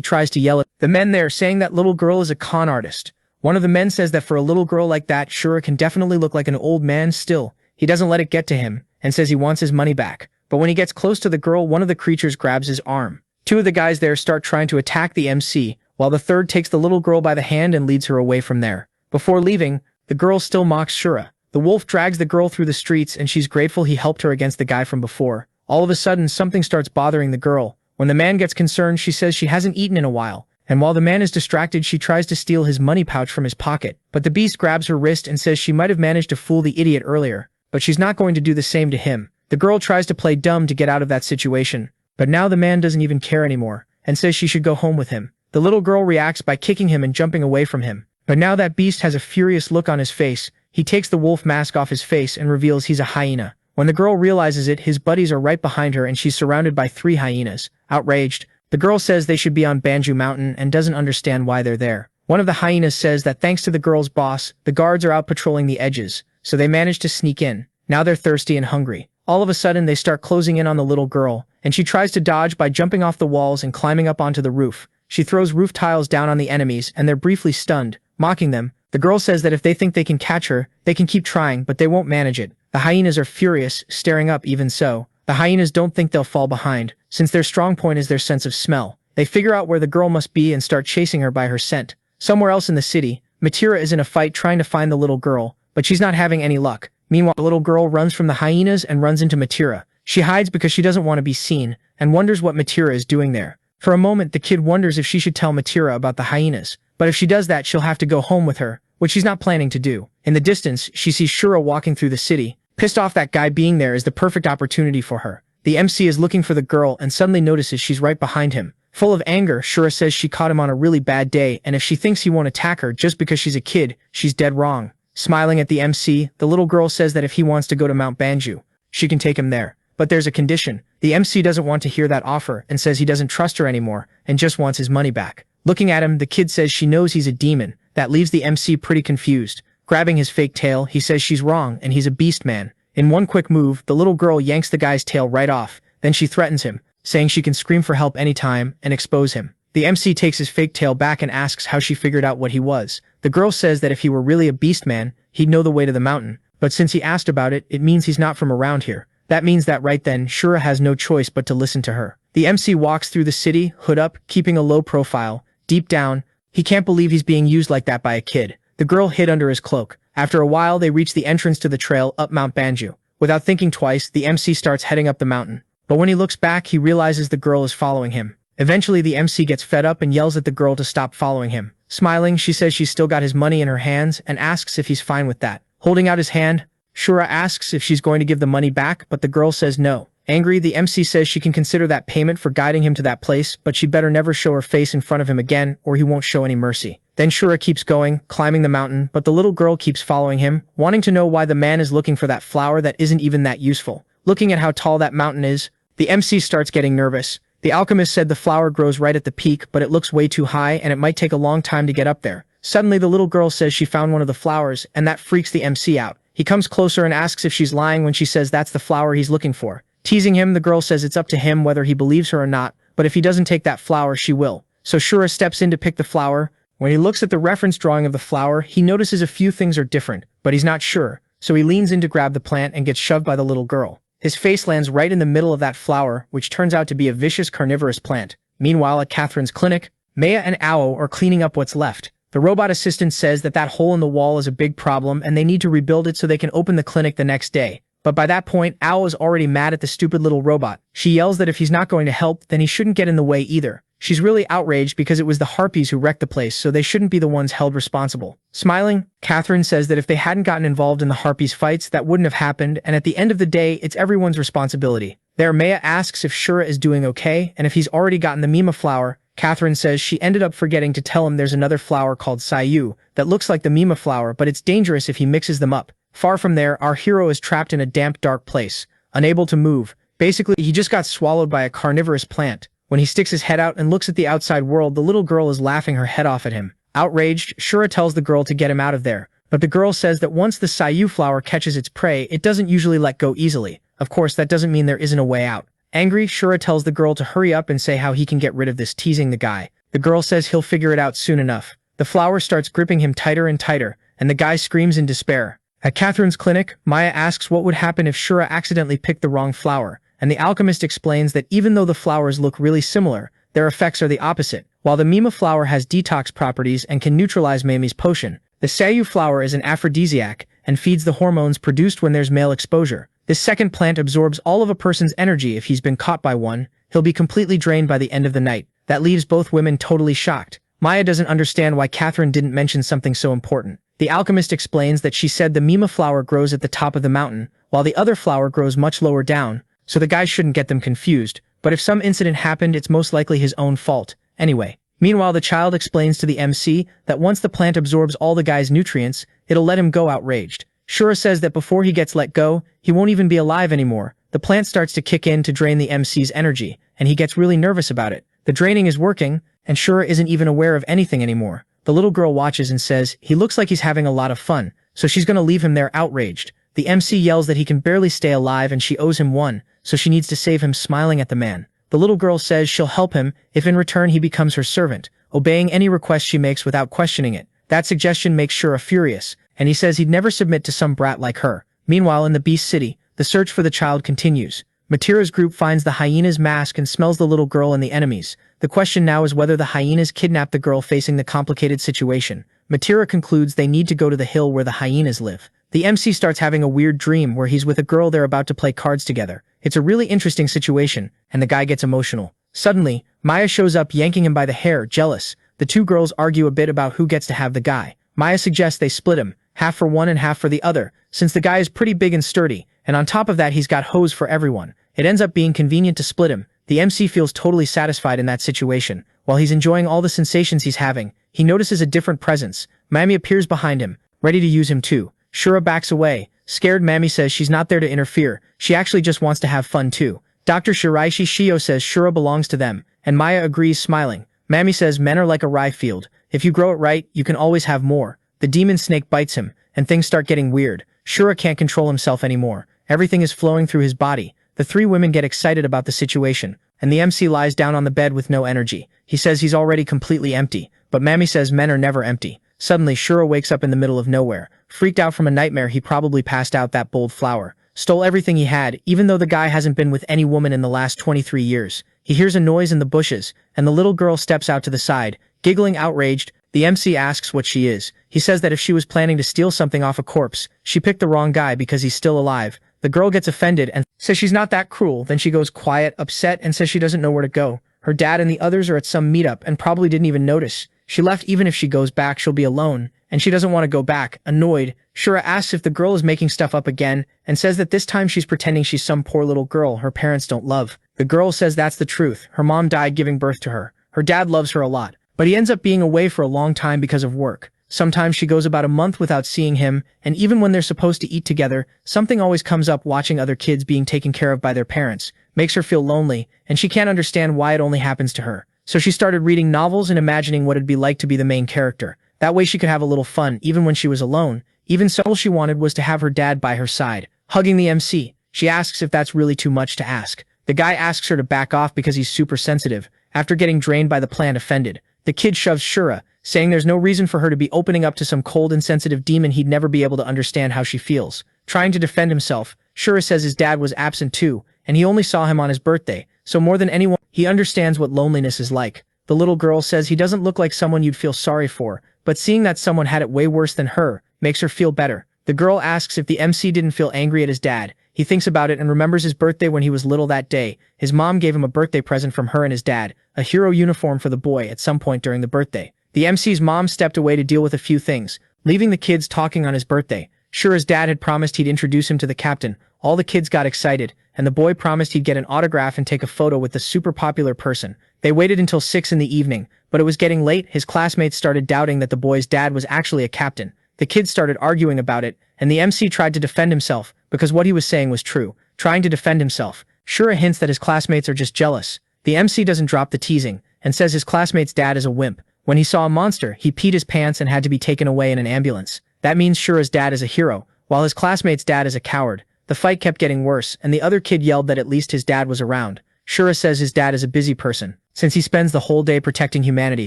tries to yell at the men there, saying that little girl is a con artist. One of the men says that for a little girl like that, Shura can definitely look like an old man still. He doesn't let it get to him, and says he wants his money back. But when he gets close to the girl, one of the creatures grabs his arm. Two of the guys there start trying to attack the MC, while the third takes the little girl by the hand and leads her away from there. Before leaving, the girl still mocks Shura. The wolf drags the girl through the streets and she's grateful he helped her against the guy from before. All of a sudden, something starts bothering the girl. When the man gets concerned, she says she hasn't eaten in a while. And while the man is distracted, she tries to steal his money pouch from his pocket. But the beast grabs her wrist and says she might have managed to fool the idiot earlier, but she's not going to do the same to him. The girl tries to play dumb to get out of that situation, but now the man doesn't even care anymore, and says she should go home with him. The little girl reacts by kicking him and jumping away from him. But now that beast has a furious look on his face. He takes the wolf mask off his face and reveals he's a hyena. When the girl realizes it, his buddies are right behind her and she's surrounded by 3 hyenas. Outraged, the girl says they should be on Banju Mountain and doesn't understand why they're there. One of the hyenas says that thanks to the girl's boss, the guards are out patrolling the edges, so they manage to sneak in. Now they're thirsty and hungry. All of a sudden they start closing in on the little girl, and she tries to dodge by jumping off the walls and climbing up onto the roof. She throws roof tiles down on the enemies and they're briefly stunned, mocking them. The girl says that if they think they can catch her, they can keep trying, but they won't manage it. The hyenas are furious, staring up. Even so, the hyenas don't think they'll fall behind, since their strong point is their sense of smell. They figure out where the girl must be and start chasing her by her scent. Somewhere else in the city, Matira is in a fight trying to find the little girl, but she's not having any luck. Meanwhile, the little girl runs from the hyenas and runs into Matira. She hides because she doesn't want to be seen, and wonders what Matira is doing there. For a moment, the kid wonders if she should tell Matira about the hyenas, but if she does that, she'll have to go home with her, which she's not planning to do. In the distance, she sees Shura walking through the city. Pissed off that guy being there is the perfect opportunity for her. The MC is looking for the girl and suddenly notices she's right behind him. Full of anger, Shura says she caught him on a really bad day, and if she thinks he won't attack her just because she's a kid, she's dead wrong. Smiling at the MC, the little girl says that if he wants to go to Mount Banju, she can take him there. But there's a condition. The MC doesn't want to hear that offer and says he doesn't trust her anymore and just wants his money back. Looking at him, the kid says she knows he's a demon. That leaves the MC pretty confused. Grabbing his fake tail, he says she's wrong and he's a beast man. In one quick move, the little girl yanks the guy's tail right off. Then she threatens him, saying she can scream for help anytime and expose him. The MC takes his fake tail back and asks how she figured out what he was. The girl says that if he were really a beast man, he'd know the way to the mountain. But since he asked about it, it means he's not from around here. That means that right then, Shura has no choice but to listen to her. The MC walks through the city, hood up, keeping a low profile. Deep down, he can't believe he's being used like that by a kid. The girl hid under his cloak. After a while, they reach the entrance to the trail up Mount Banju. Without thinking twice, the MC starts heading up the mountain. But when he looks back, he realizes the girl is following him. Eventually, the MC gets fed up and yells at the girl to stop following him. Smiling, she says she's still got his money in her hands and asks if he's fine with that. Holding out his hand, Shura asks if she's going to give the money back, but the girl says no. Angry, the MC says she can consider that payment for guiding him to that place, but she'd better never show her face in front of him again, or he won't show any mercy. Then Shura keeps going, climbing the mountain, but the little girl keeps following him, wanting to know why the man is looking for that flower that isn't even that useful. Looking at how tall that mountain is, the MC starts getting nervous. The alchemist said the flower grows right at the peak, but it looks way too high and it might take a long time to get up there. Suddenly, the little girl says she found one of the flowers, and that freaks the MC out. He comes closer and asks if she's lying when she says that's the flower he's looking for. Teasing him, the girl says it's up to him whether he believes her or not, but if he doesn't take that flower, she will. So Shura steps in to pick the flower. When he looks at the reference drawing of the flower, he notices a few things are different, but he's not sure, so he leans in to grab the plant and gets shoved by the little girl. His face lands right in the middle of that flower, which turns out to be a vicious carnivorous plant. Meanwhile, at Catherine's clinic, Maya and Ao are cleaning up what's left. The robot assistant says that hole in the wall is a big problem and they need to rebuild it so they can open the clinic the next day. But by that point, Ao is already mad at the stupid little robot. She yells that if he's not going to help, then he shouldn't get in the way either. She's really outraged because it was the Harpies who wrecked the place, so they shouldn't be the ones held responsible. Smiling, Catherine says that if they hadn't gotten involved in the Harpies fights, that wouldn't have happened, and at the end of the day, it's everyone's responsibility. There, Maya asks if Shura is doing okay, and if he's already gotten the Mima flower. Catherine says she ended up forgetting to tell him there's another flower called Sayu that looks like the Mima flower, but it's dangerous if he mixes them up. Far from there, our hero is trapped in a damp, dark place, unable to move. Basically, he just got swallowed by a carnivorous plant. When he sticks his head out and looks at the outside world, the little girl is laughing her head off at him. Outraged, Shura tells the girl to get him out of there, but the girl says that once the Sayu flower catches its prey, it doesn't usually let go easily. Of course, that doesn't mean there isn't a way out. Angry, Shura tells the girl to hurry up and say how he can get rid of this, teasing the guy. The girl says he'll figure it out soon enough. The flower starts gripping him tighter and tighter, and the guy screams in despair. At Catherine's clinic, Maya asks what would happen if Shura accidentally picked the wrong flower, and the alchemist explains that even though the flowers look really similar, their effects are the opposite. While the Mima flower has detox properties and can neutralize Mami's potion, the Sayu flower is an aphrodisiac and feeds the hormones produced when there's male exposure. This second plant absorbs all of a person's energy. If he's been caught by one, he'll be completely drained by the end of the night. That leaves both women totally shocked. Maya doesn't understand why Catherine didn't mention something so important. The alchemist explains that she said the Mima flower grows at the top of the mountain, while the other flower grows much lower down, so the guys shouldn't get them confused. But if some incident happened, it's most likely his own fault. Anyway. Meanwhile, the child explains to the MC that once the plant absorbs all the guy's nutrients, it'll let him go outraged. Shura says that before he gets let go, he won't even be alive anymore. The plant starts to kick in to drain the MC's energy, and he gets really nervous about it. The draining is working, and Shura isn't even aware of anything anymore. The little girl watches and says he looks like he's having a lot of fun, so she's gonna leave him there outraged. The MC yells that he can barely stay alive and she owes him one, so she needs to save him, smiling at the man. The little girl says she'll help him if in return he becomes her servant, obeying any request she makes without questioning it. That suggestion makes Shura furious, and he says he'd never submit to some brat like her. Meanwhile, in the Beast City, the search for the child continues. Matira's group finds the hyena's mask and smells the little girl and the enemies. The question now is whether the hyenas kidnapped the girl facing the complicated situation. Matira concludes they need to go to the hill where the hyenas live. The MC starts having a weird dream where he's with a girl they're about to play cards together. It's a really interesting situation, and the guy gets emotional. Suddenly, Maya shows up yanking him by the hair, jealous. The two girls argue a bit about who gets to have the guy. Maya suggests they split him, half for one and half for the other, since the guy is pretty big and sturdy, and on top of that he's got hose for everyone. It ends up being convenient to split him. The MC feels totally satisfied in that situation. While he's enjoying all the sensations he's having, he notices a different presence. Mami appears behind him, ready to use him too. Shura backs away. Scared, Mami says she's not there to interfere, she actually just wants to have fun too. Dr. Shiraishi Shio says Shura belongs to them, and Maya agrees, smiling. Mami says men are like a rye field. If you grow it right, you can always have more. The demon snake bites him, and things start getting weird. Shura can't control himself anymore. Everything is flowing through his body. The three women get excited about the situation, and the MC lies down on the bed with no energy. He says he's already completely empty, but Mammy says men are never empty. Suddenly, Shura wakes up in the middle of nowhere. Freaked out from a nightmare, he probably passed out that bold flower. Stole everything he had, even though the guy hasn't been with any woman in the last 23 years. He hears a noise in the bushes, and the little girl steps out to the side, giggling outraged. The MC asks what she is. He says that if she was planning to steal something off a corpse, she picked the wrong guy because he's still alive. The girl gets offended and says she's not that cruel. Then she goes quiet, upset, and says she doesn't know where to go. Her dad and the others are at some meetup and probably didn't even notice. She left. Even if she goes back, she'll be alone, and she doesn't want to go back. Annoyed, Shura asks if the girl is making stuff up again and says that this time she's pretending she's some poor little girl her parents don't love. The girl says that's the truth. Her mom died giving birth to her. Her dad loves her a lot, but he ends up being away for a long time because of work. Sometimes she goes about a month without seeing him, and even when they're supposed to eat together, something always comes up. Watching other kids being taken care of by their parents makes her feel lonely, and she can't understand why it only happens to her. So she started reading novels and imagining what it'd be like to be the main character. That way she could have a little fun even when she was alone. Even so, all she wanted was to have her dad by her side, hugging the MC. She asks if that's really too much to ask. The guy asks her to back off because he's super sensitive. After getting drained by the plant, offended, the kid shoves Shura, saying there's no reason for her to be opening up to some cold, insensitive demon. He'd never be able to understand how she feels. Trying to defend himself, Shura says his dad was absent too, and he only saw him on his birthday, so more than anyone, he understands what loneliness is like. The little girl says he doesn't look like someone you'd feel sorry for, but seeing that someone had it way worse than her makes her feel better. The girl asks if the MC didn't feel angry at his dad. He thinks about it and remembers his birthday when he was little that day. His mom gave him a birthday present from her and his dad, a hero uniform for the boy at some point during the birthday. The MC's mom stepped away to deal with a few things, leaving the kids talking on his birthday. Shura's dad had promised he'd introduce him to the captain. All the kids got excited, and the boy promised he'd get an autograph and take a photo with the super popular person. They waited until 6 in the evening, but it was getting late. His classmates started doubting that the boy's dad was actually a captain. The kids started arguing about it, and the MC tried to defend himself because what he was saying was true. Trying to defend himself, Shura hints that his classmates are just jealous. The MC doesn't drop the teasing and says his classmate's dad is a wimp. When he saw a monster, he peed his pants and had to be taken away in an ambulance. That means Shura's dad is a hero, while his classmate's dad is a coward. The fight kept getting worse, and the other kid yelled that at least his dad was around. Shura says his dad is a busy person, since he spends the whole day protecting humanity,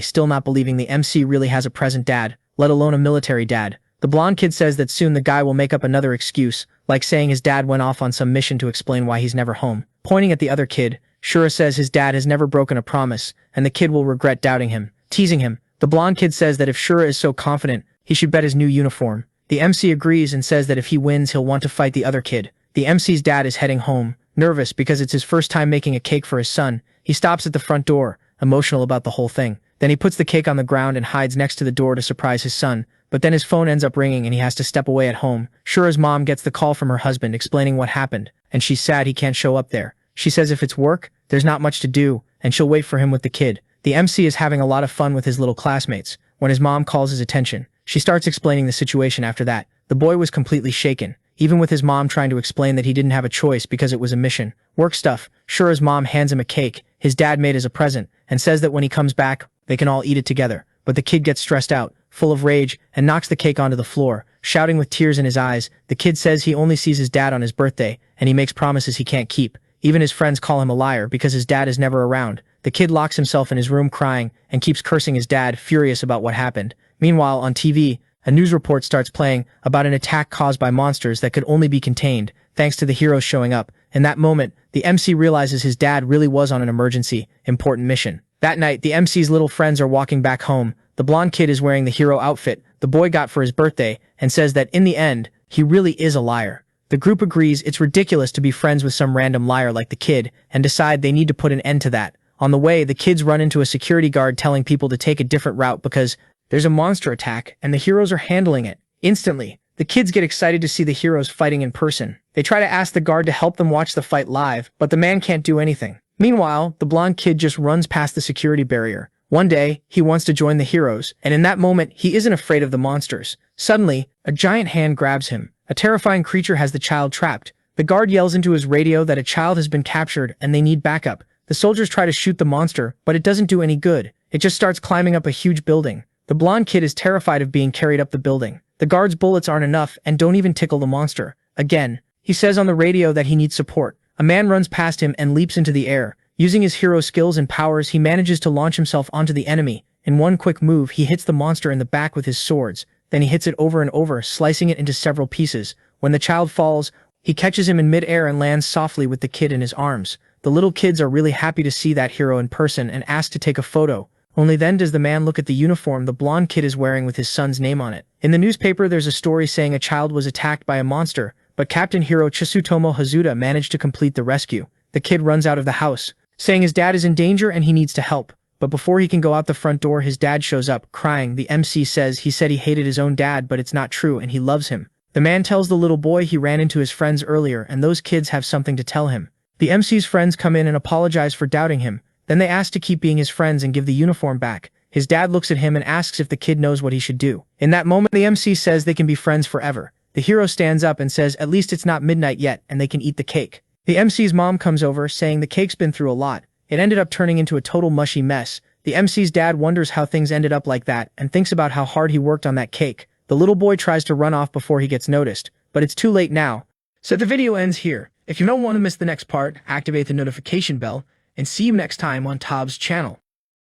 still not believing the MC really has a present dad, let alone a military dad. The blonde kid says that soon the guy will make up another excuse, like saying his dad went off on some mission to explain why he's never home. Pointing at the other kid, Shura says his dad has never broken a promise, and the kid will regret doubting him, teasing him. The blonde kid says that if Shura is so confident, he should bet his new uniform. The MC agrees and says that if he wins, he'll want to fight the other kid. The MC's dad is heading home, nervous because it's his first time making a cake for his son. He stops at the front door, emotional about the whole thing. Then he puts the cake on the ground and hides next to the door to surprise his son. But then his phone ends up ringing and he has to step away at home. Shura's mom gets the call from her husband explaining what happened, and she's sad he can't show up there. She says if it's work, there's not much to do, and she'll wait for him with the kid. The MC is having a lot of fun with his little classmates when his mom calls his attention. She starts explaining the situation after that. The boy was completely shaken, even with his mom trying to explain that he didn't have a choice because it was a mission. Work stuff. Shura's mom hands him a cake his dad made as a present and says that when he comes back, they can all eat it together. But the kid gets stressed out, full of rage, and knocks the cake onto the floor, shouting with tears in his eyes. The kid says he only sees his dad on his birthday, and he makes promises he can't keep. Even his friends call him a liar because his dad is never around. The kid locks himself in his room crying and keeps cursing his dad, furious about what happened. Meanwhile, on TV, a news report starts playing about an attack caused by monsters that could only be contained, thanks to the heroes showing up. In that moment, the MC realizes his dad really was on an emergency, important mission. That night, the MC's little friends are walking back home. The blonde kid is wearing the hero outfit the boy got for his birthday and says that in the end, he really is a liar. The group agrees it's ridiculous to be friends with some random liar like the kid and decide they need to put an end to that. On the way, the kids run into a security guard telling people to take a different route because there's a monster attack and the heroes are handling it. Instantly, the kids get excited to see the heroes fighting in person. They try to ask the guard to help them watch the fight live, but the man can't do anything. Meanwhile, the blonde kid just runs past the security barrier. One day, he wants to join the heroes, and in that moment, he isn't afraid of the monsters. Suddenly, a giant hand grabs him. A terrifying creature has the child trapped. The guard yells into his radio that a child has been captured and they need backup. The soldiers try to shoot the monster, but it doesn't do any good. It just starts climbing up a huge building. The blonde kid is terrified of being carried up the building. The guard's bullets aren't enough and don't even tickle the monster. Again, he says on the radio that he needs support. A man runs past him and leaps into the air. Using his hero skills and powers, he manages to launch himself onto the enemy. In one quick move, he hits the monster in the back with his swords. Then he hits it over and over, slicing it into several pieces. When the child falls, he catches him in mid-air and lands softly with the kid in his arms. The little kids are really happy to see that hero in person and ask to take a photo. Only then does the man look at the uniform the blonde kid is wearing with his son's name on it. In the newspaper, there's a story saying a child was attacked by a monster, but Captain Hero Chisutomo Hazuda managed to complete the rescue. The kid runs out of the house, saying his dad is in danger and he needs to help. But before he can go out the front door, his dad shows up, crying. The MC says he said he hated his own dad, but it's not true and he loves him. The man tells the little boy he ran into his friends earlier and those kids have something to tell him. The MC's friends come in and apologize for doubting him. Then they ask to keep being his friends and give the uniform back. His dad looks at him and asks if the kid knows what he should do. In that moment, the MC says they can be friends forever. The hero stands up and says at least it's not midnight yet and they can eat the cake. The MC's mom comes over, saying the cake's been through a lot. It ended up turning into a total mushy mess. The MC's dad wonders how things ended up like that and thinks about how hard he worked on that cake. The little boy tries to run off before he gets noticed, but it's too late now. So the video ends here. If you don't want to miss the next part, activate the notification bell, and see you next time on Tob's channel.